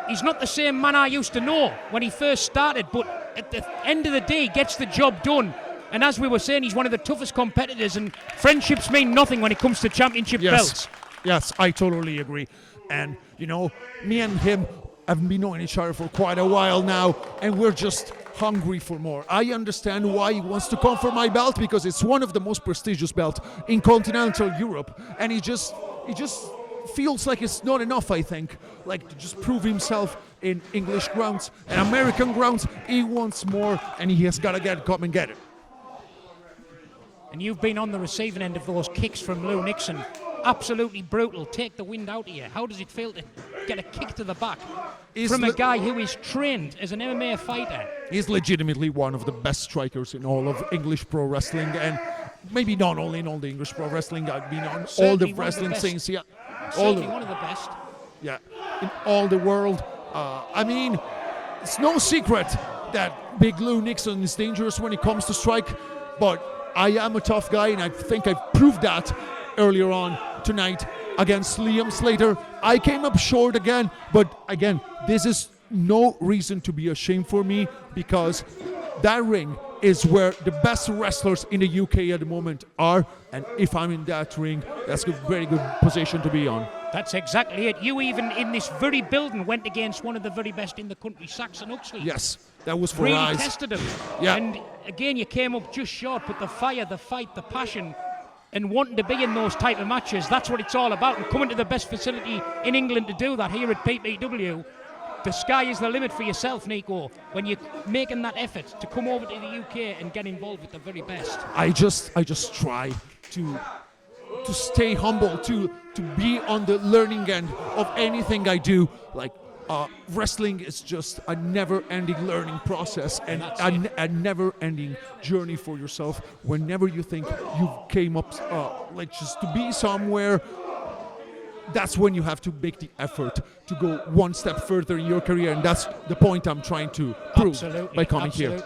He's not the same man I used to know when he first started, but at the end of the day, gets the job done. And as we were saying, he's one of the toughest competitors, and friendships mean nothing when it comes to championship belts. Yes, I totally agree. And, you know, me and him have been knowing each other for quite a while now, and we're just hungry for more. I understand why he wants to come for my belt, because it's one of the most prestigious belts in continental Europe, and he just feels like it's not enough, I think, like to just prove himself in English grounds and American grounds. He wants more, and he has got to come and get it. And you've been on the receiving end of those kicks from Lou Nixon. Absolutely brutal. Take the wind out of you. How does it feel to get a kick to the back from a guy who is trained as an MMA fighter? He's legitimately one of the best strikers in all of English pro wrestling, and maybe not only in all the English pro wrestling. I've been on all the wrestling scenes. Yeah, certainly one of the best. Yeah, in all the world. I mean, it's no secret that Big Lou Nixon is dangerous when it comes to strike, but I am a tough guy, and I think I've proved that earlier on tonight against Liam Slater. I came up short again, but again, this is no reason to be ashamed for me, because that ring is where the best wrestlers in the UK at the moment are, and if I'm in that ring, that's a very good position to be on. That's exactly it. You even in this very building went against one of the very best in the country, Saxon Oxley. Yes, that was for really eyes. Tested him. Yeah. And again, you came up just short, but the fire, the fight, the passion, and wanting to be in those type of matches, that's what it's all about. And coming to the best facility in England to do that here at PPW, the sky is the limit for yourself, Nico, when you're making that effort to come over to the UK and get involved with the very best. I just try to stay humble, to be on the learning end of anything I do. Like, wrestling is just a never-ending learning process, and a never-ending journey for yourself. Whenever you think you came up like just to be somewhere, that's when you have to make the effort to go one step further in your career, and that's the point I'm trying to prove by coming here.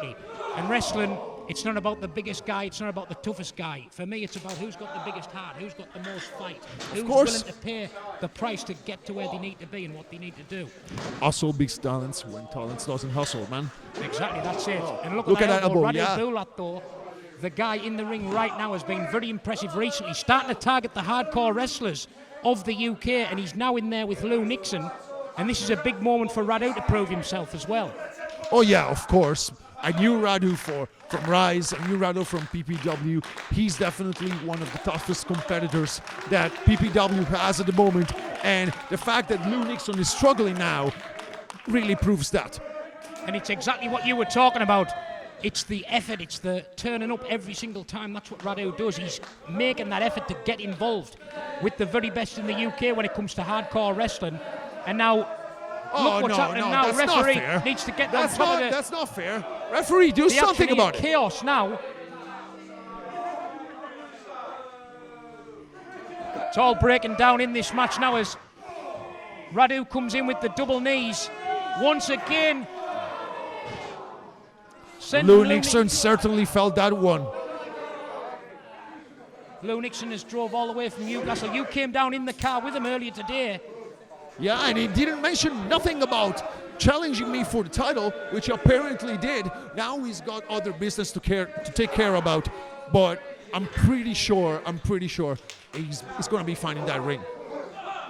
And wrestling, it's not about the biggest guy, it's not about the toughest guy. For me, it's about who's got the biggest heart, who's got the most fight, who's willing to pay the price to get to where they need to be and what they need to do. Hustle beats talents when talents doesn't hustle, man. Exactly, that's it. And look at that elbow. Radu Bulat, though, the guy in the ring right now, has been very impressive recently, starting to target the hardcore wrestlers of the UK, and he's now in there with Lou Nixon, and this is a big moment for Radu to prove himself as well. Oh yeah, of course. I knew Radu from Rise. I knew Radu from PPW. He's definitely one of the toughest competitors that PPW has at the moment. And the fact that Lou Nixon is struggling now really proves that. And it's exactly what you were talking about. It's the effort, it's the turning up every single time. That's what Radu does. He's making that effort to get involved with the very best in the UK when it comes to hardcore wrestling. And now, look what's happening now. That's Referee not fair. needs to get That's on top of the... That's not fair. Referee, do something about it. Chaos now. It's all breaking down in this match now as Radu comes in with the double knees. Once again... Lou Nixon certainly felt that one. Lou Nixon has drove all the way from Newcastle. You came down in the car with him earlier today. Yeah, and he didn't mention nothing about challenging me for the title, which he apparently did. Now he's got other business to take care about. But I'm pretty sure he's going to be fine in that ring.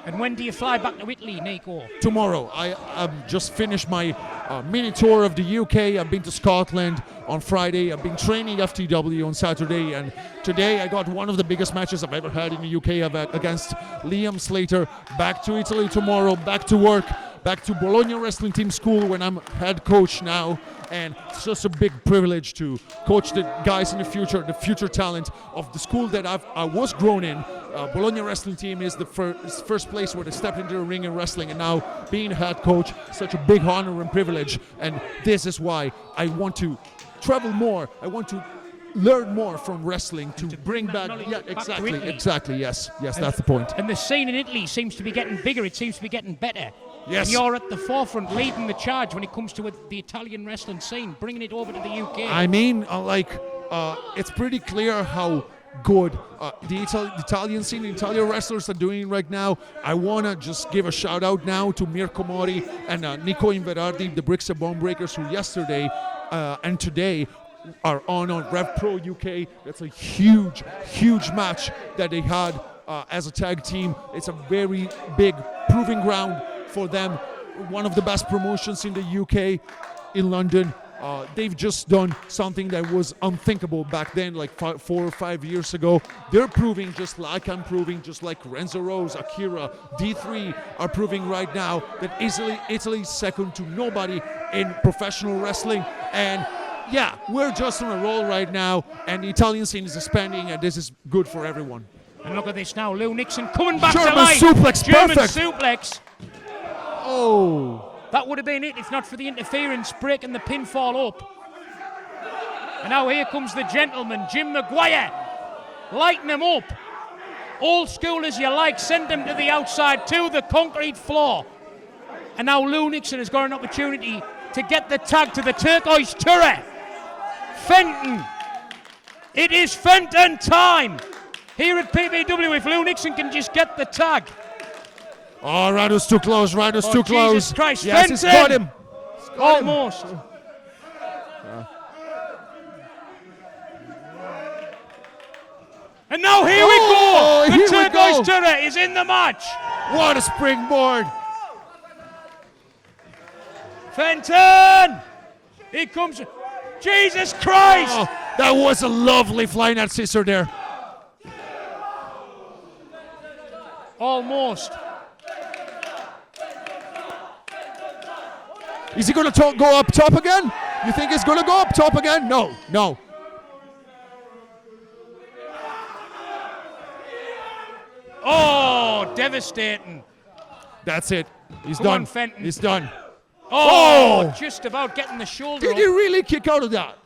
And when do you fly back to Italy, Nico? Tomorrow. I've just finished my mini tour of the UK. I've been to Scotland on Friday. I've been training FTW on Saturday. And today I got one of the biggest matches I've ever had in the UK against Liam Slater. Back to Italy tomorrow, back to work, back to Bologna Wrestling Team School when I'm head coach now. And it's just a big privilege to coach the guys in the future talent of the school that I was grown in. Bologna Wrestling Team is the first place where they stepped into the ring in wrestling, and now being a head coach, such a big honor and privilege. And this is why I want to travel more. I want to learn more from wrestling to bring back. Yeah, exactly. Yes, that's the point. And the scene in Italy seems to be getting bigger. It seems to be getting better. Yes. And you're at the forefront, leading the charge when it comes to the Italian wrestling scene, bringing it over to the UK. I mean, it's pretty clear how good the Italian scene, the Italian wrestlers are doing right now. I want to just give a shout out now to Mirko Mori and Nico Inverardi, the Bricks and Bone Breakers, who yesterday and today are on Rev Pro UK. That's a huge match that they had as a tag team. It's a very big proving ground for them. One of the best promotions in the UK, in London. They've just done something that was unthinkable back then, like 4 or 5 years ago. They're proving, just like I'm proving, just like Renzo Rose, Akira, D3 are proving right now that Italy's second to nobody in professional wrestling. And yeah, we're just on a roll right now, and the Italian scene is expanding, and this is good for everyone. And look at this now, Lou Nixon coming back German to life. suplex, German perfect. suplex. Oh. That would have been it if not for the interference, breaking the pinfall up. And now here comes the Gentleman Jim Maguire. Lighten him up. Old school as you like, send him to the outside to the concrete floor. And now Lou Nixon has got an opportunity to get the tag to the turquoise turret. Fenton. It is Fenton time. Here at PPW, if Lou Nixon can just get the tag. Oh, Radu's too close. Radu's too close. Jesus Christ, yes, Fenton. he's got him. Almost. And now here we go. The turquoise turret is in the match. What a springboard. Fenton. Here comes. Jesus Christ. Oh, that was a lovely flying out scissor there. Almost. Is he going to go up top again? You think he's going to go up top again? No. Oh, devastating. That's it. He's Come done. on, Fenton. He's done. Oh, just about getting the shoulder Did up. he really kick out of that?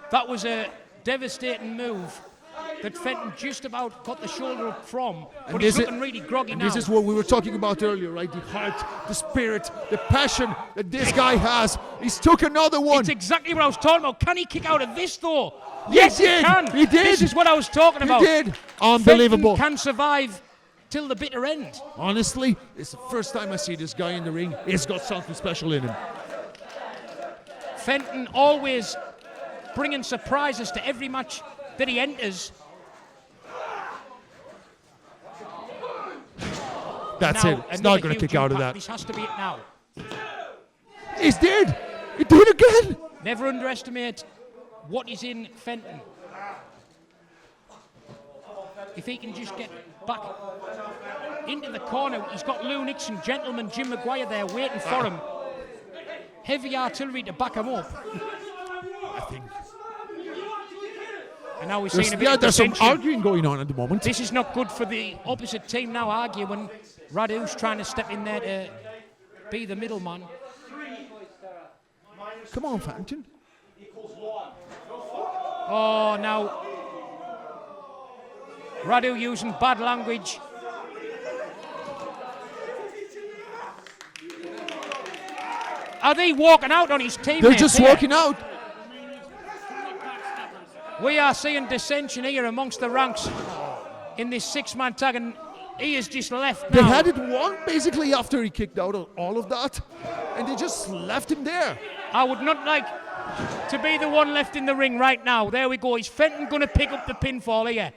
That was a devastating move that Fenton just about got the shoulder up from, but he's looking really groggy now. This is what we were talking about earlier, right? The heart, the spirit, the passion that this guy has. He's took another one. It's exactly what I was talking about. Can he kick out of this, though? Yes, he can. He did. This is what I was talking about. He did. Unbelievable. Fenton can survive till the bitter end. Honestly, it's the first time I see this guy in the ring. He's got something special in him. Fenton always bringing surprises to every match that he enters. That's it. He's not going to kick out of that. This has to be it now. He's dead. He did it again. Never underestimate what is in Fenton. If he can just get back into the corner, he's got Lou Nixon, Gentleman Jim Maguire there waiting for him. Heavy artillery to back him up. I think. And now we're seeing a bit of there's some dissension. arguing going on at the moment. This is not good for the opposite team now arguing. Radu's trying to step in there to be the middleman. Come on, Fenton. Oh, now Radu using bad language. Are they walking out on his teammates? They're just walking out. We are seeing dissension here amongst the ranks in this six-man tag, and he has just left now. They had it won basically after he kicked out all of that, and they just left him there. I would not like to be the one left in the ring right now. There we go. Is Fenton going to pick up the pinfall here?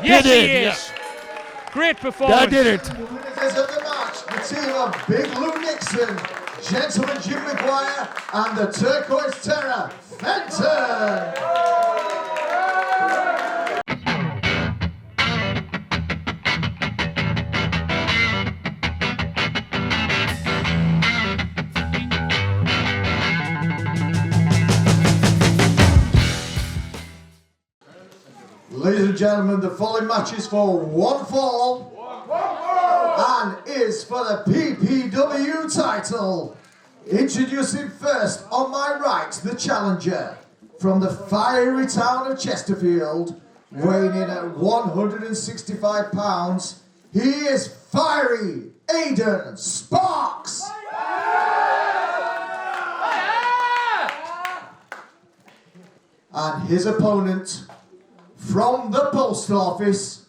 Yes, he is. Yeah. Great performance. That did it. The winners of the match, the team of Big Lou Nixon, Gentleman Jim Maguire, and the Turquoise Terror, Fenton. Ladies and gentlemen, the following match is for one fall and is for the PPW title. Introducing first on my right, the challenger from the fiery town of Chesterfield, weighing in at 165 pounds. He is fiery Aidan Sparx. And his opponent from the post office,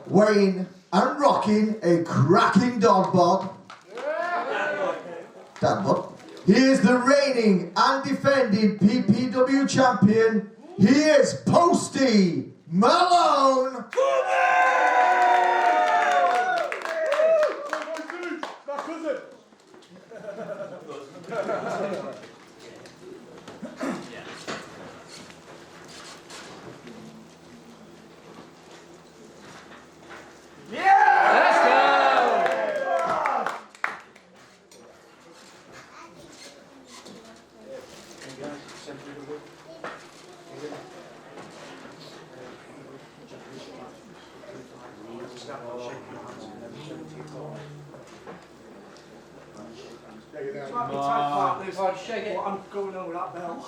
weighing and rocking a cracking dog bod. He is the reigning and defending PPW champion. He is Postie Malone. I'm going over that bell.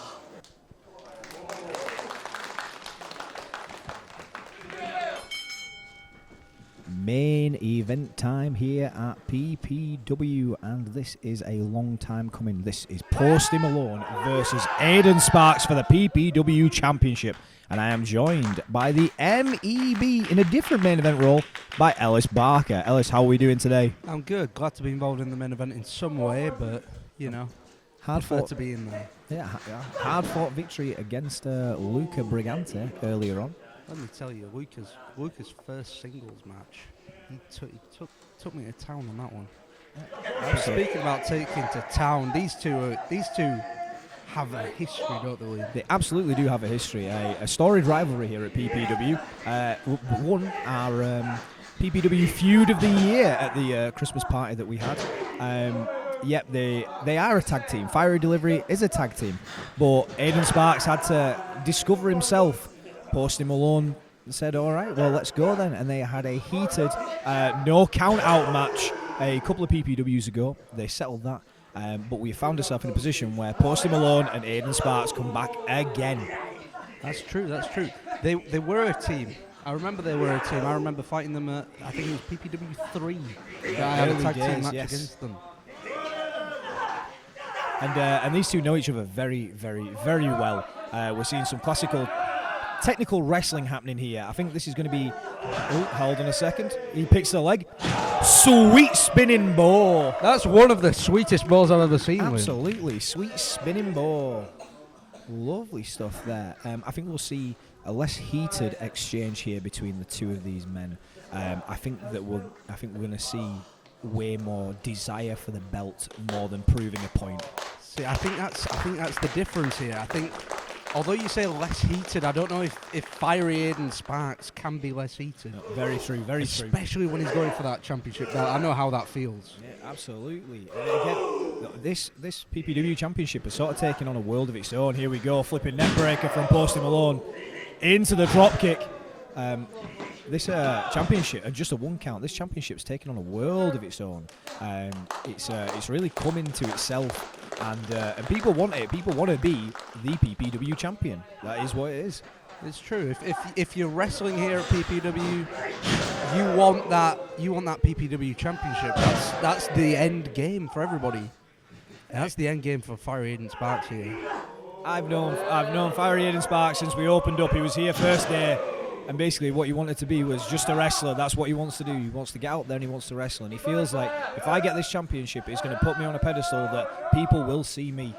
Main event time here at PPW, and this is a long time coming. This is Postie Malone versus Aidan Sparx for the PPW Championship, and I am joined by the MEB in a different main event role by Ellis Barker. Ellis, how are we doing today? I'm good. Glad to be involved in the main event in some way, but you know, hard fought to be in there. Yeah, hard fought victory against Luca Brigante earlier on. Let me tell you, Luca's first singles match, he took me to town on that one. Yeah, speaking about taking to town, these two have a history, don't they? They absolutely do have a history, a storied rivalry here at PPW. Won our PPW feud of the year at the Christmas party that we had. Yep, they are a tag team. Fiery Delivery is a tag team, but Aidan Sparx had to discover himself. Postie Malone said, all right, well, let's go then. And they had a heated no count-out match a couple of PPWs ago. They settled that. But we found ourselves in a position where Postie Malone and Aidan Sparx come back again. That's true. They were a team. I remember they were a team. I remember fighting them at, I think it was PPW 3. I had a tag team match against them. And these two know each other very, very, very well. We're seeing some classical technical wrestling happening here. I think this is going to be... Oh, hold on a second. He picks the leg. Sweet spinning ball. That's one of the sweetest balls I've ever seen. Absolutely. Sweet spinning ball. Lovely stuff there. I think we'll see a less heated exchange here between the two of these men. I think we're going to see way more desire for the belt more than proving a point. See, I think that's the difference here. I think, although you say less heated, I don't know if fiery Aidan Sparx can be less heated. No, very true, very true. Especially when he's going for that championship belt. I know how that feels. Yeah, absolutely. And again, this PPW championship is sort of taking on a world of its own. Here we go, flipping neck breaker from Postie Malone into the drop kick. This championship, just a one count, this championship's taken on a world of its own. It's really come into itself, and people want it. People want to be the PPW champion. That is what it is. It's true. If you're wrestling here at PPW, you want that PPW championship. That's the end game for everybody. That's the end game for Fiery Aidan Sparx here. I've known Fiery Aidan Sparx since we opened up. He was here first day. And basically what he wanted to be was just a wrestler. That's what he wants to do. He wants to get out there and he wants to wrestle. And he feels like if I get this championship, it's going to put me on a pedestal that people will see me.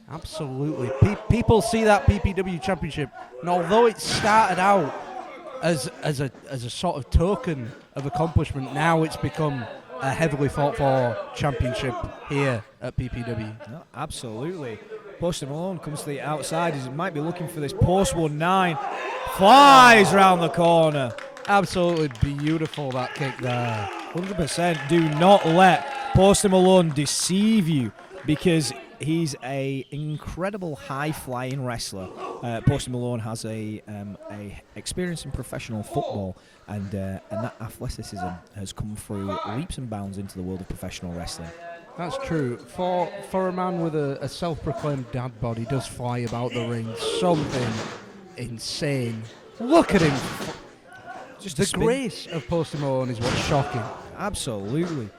Absolutely. People see that PPW championship. And although it started out as a sort of token of accomplishment, now it's become a heavily fought for championship here at PPW. No, absolutely. Postie Malone comes to the outside. He might be looking for this post 1-9. Flies round the corner. Absolutely beautiful, that kick there. 100%. Do not let Postie Malone deceive you, because he's a incredible high-flying wrestler. Postie Malone has a experience in professional football, and that athleticism has come through leaps and bounds into the world of professional wrestling. That's true. For a man with a self-proclaimed dad bod, he does fly about the ring. Something insane. Look at him. Just the grace of Postie Malone is what's shocking. Absolutely.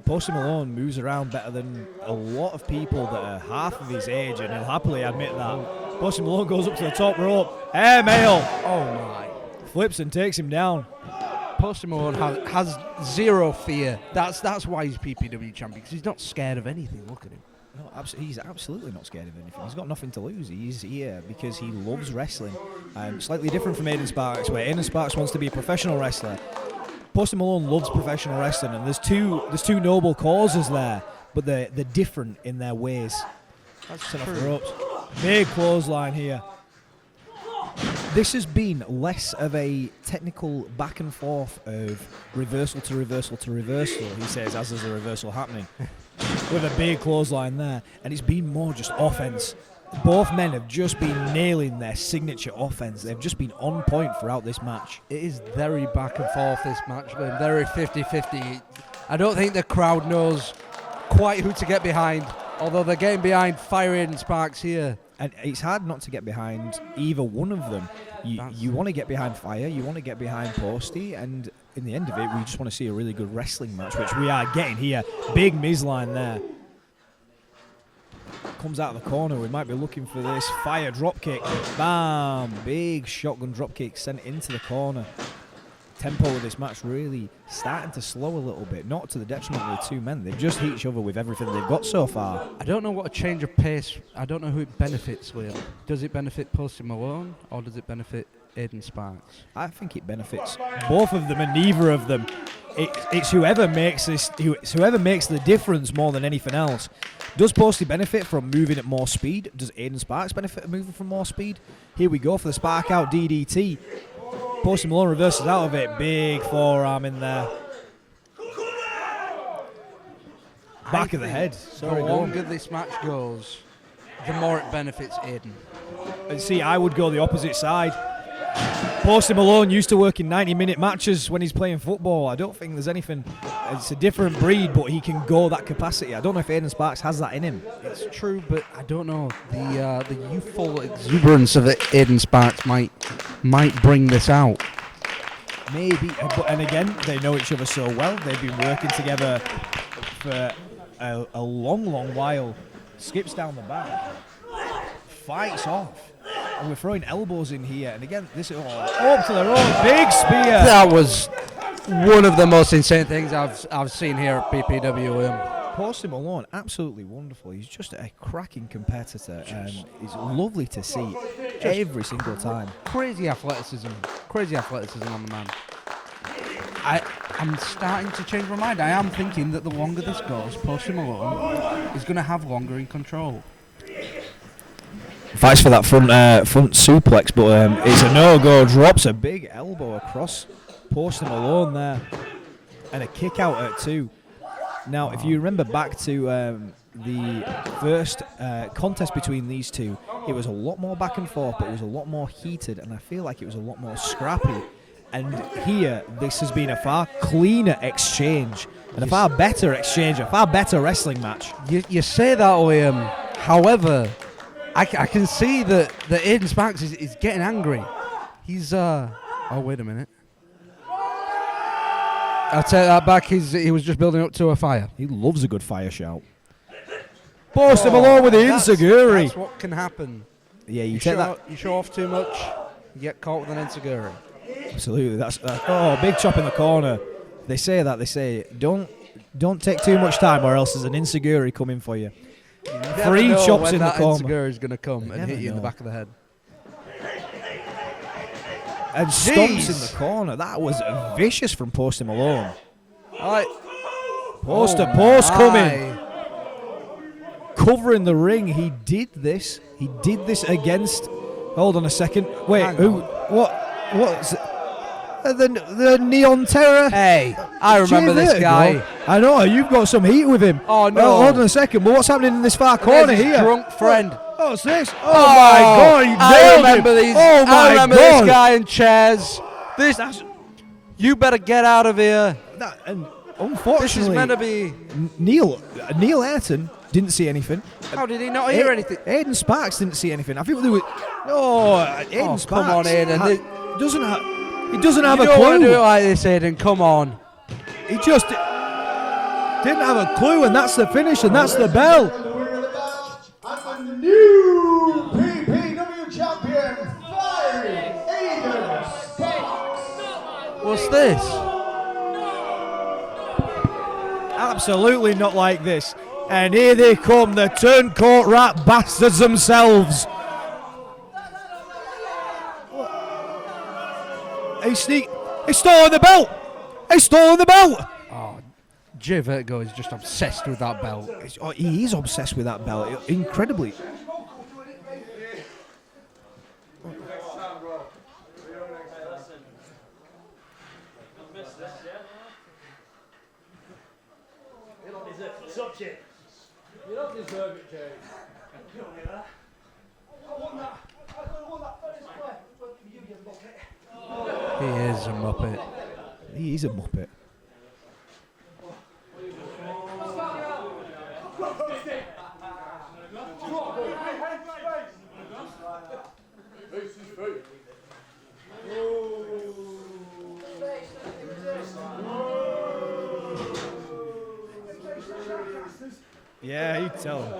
Postie Malone moves around better than a lot of people that are half of his age, and he'll happily admit that. Postie Malone goes up to the top rope. Air mail. Oh my. Flips and takes him down. Postie Malone has zero fear. That's why he's PPW champion, because he's not scared of anything. Look at him. No, he's absolutely not scared of anything. He's got nothing to lose. He's here because he loves wrestling. Slightly different from Aidan Sparx, where Aidan Sparx wants to be a professional wrestler. Postie Malone loves professional wrestling, and there's two noble causes there, but they're different in their ways. That's Set off true. the ropes. Big clothesline here. This has been less of a technical back and forth of reversal to reversal to reversal, he says, as there's a reversal happening, with a big clothesline there, and it's been more just offense. Both men have just been nailing their signature offense. They've just been on point throughout this match. It is very back and forth, this match, but very 50-50. I don't think the crowd knows quite who to get behind, although they're getting behind Fiery Aidan Sparx here. And it's hard not to get behind either one of them. You want to get behind Fire, you want to get behind Postie, and in the end of it, we just want to see a really good wrestling match, which we are getting here. Big Miz line there. Comes out of the corner. We might be looking for this Fire dropkick. Bam! Big shotgun dropkick sent into the corner. Tempo of this match really starting to slow a little bit, not to the detriment of the two men. They've just hit each other with everything they've got so far. I don't know what a change of pace, I don't know who it benefits, Liam. Does it benefit Postie Malone, or does it benefit Aidan Sparx? I think it benefits both of them and neither of them. It's whoever makes the difference more than anything else. Does Postie benefit from moving at more speed? Does Aidan Sparx benefit from moving from more speed? Here we go for the spark out DDT. Postie Malone reverses out of it. Big forearm in there. Back of the head. The longer this match goes, the more it benefits Aidan. And see, I would go the opposite side. Postie Malone used to work in 90-minute matches when he's playing football. I don't think there's anything. It's a different breed, but he can go that capacity. I don't know if Aidan Sparx has that in him. It's true, but I don't know. The youthful exuberance of Aidan Sparx might bring this out. Maybe, and again, they know each other so well. They've been working together for a long, long while. Skips down the back, fights off. And we're throwing elbows in here, and again, this is up to the rope, big spear. That was one of the most insane things I've seen here at PPW. Postie Malone, absolutely wonderful. He's just a cracking competitor, and he's lovely to see every single time. Crazy athleticism on the man. I'm starting to change my mind. I am thinking that the longer this goes, Postie Malone is going to have longer in control. Fights for that front suplex, but it's a no-go. Drops a big elbow across Postie Malone there, and a kick out at 2. Now, if you remember back to the first contest between these two, it was a lot more back and forth, but it was a lot more heated, and I feel like it was a lot more scrappy. And here, this has been a far cleaner exchange, and a far better exchange, a far better wrestling match. You say that, Liam. However, I can see that Aidan Sparx is getting angry. He's oh, wait a minute. I'll take that back. He was just building up to a fire. He loves a good fire shout. Postie Malone with the enziguri. That's what can happen. Yeah, you take that. You show off too much, you get caught with an enziguri. Absolutely. That's oh, big chop in the corner. They say don't take too much time, or else there's an enziguri coming for you. 3 chops in the corner. That enziguri is going to come and hit you in the back of the head. And stomps in the corner. That was vicious from Postie Malone. Post coming. Covering the ring. He did this. He did this against. Hold on a second. Wait, who? What's the Neon Terror? Hey, I remember this guy. I know, you've got some heat with him. Oh, no. Hold on a second. But what's happening in this far corner His here? drunk friend. Oh, what's this? Oh, my God. I remember these. Oh, my I remember God. this guy in chairs. You better get out of here. And unfortunately, this is meant to be. Neil Ayrton didn't see anything. How did he not hear anything? Aidan Sparx didn't see anything. I think they were. Aidan Sparx. Come on, Aidan. He doesn't have a You don't clue. want to do it like this, Aidan. Come on. He just didn't have a clue, and that's the finish, and that's the bell. And the new PPW champion, Fiery Aidan Sparx. What's this? Absolutely not like this. And here they come, the turncoat rat bastards themselves. He's stolen the belt. He's stolen the belt. Oh, Jay Vertigo is just obsessed with that belt. He is obsessed with that belt, incredibly. You don't deserve it, Jay. He is a muppet. He is a muppet. Yeah, you tell him.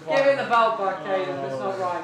Give him the belt back, Aidan. That's not right.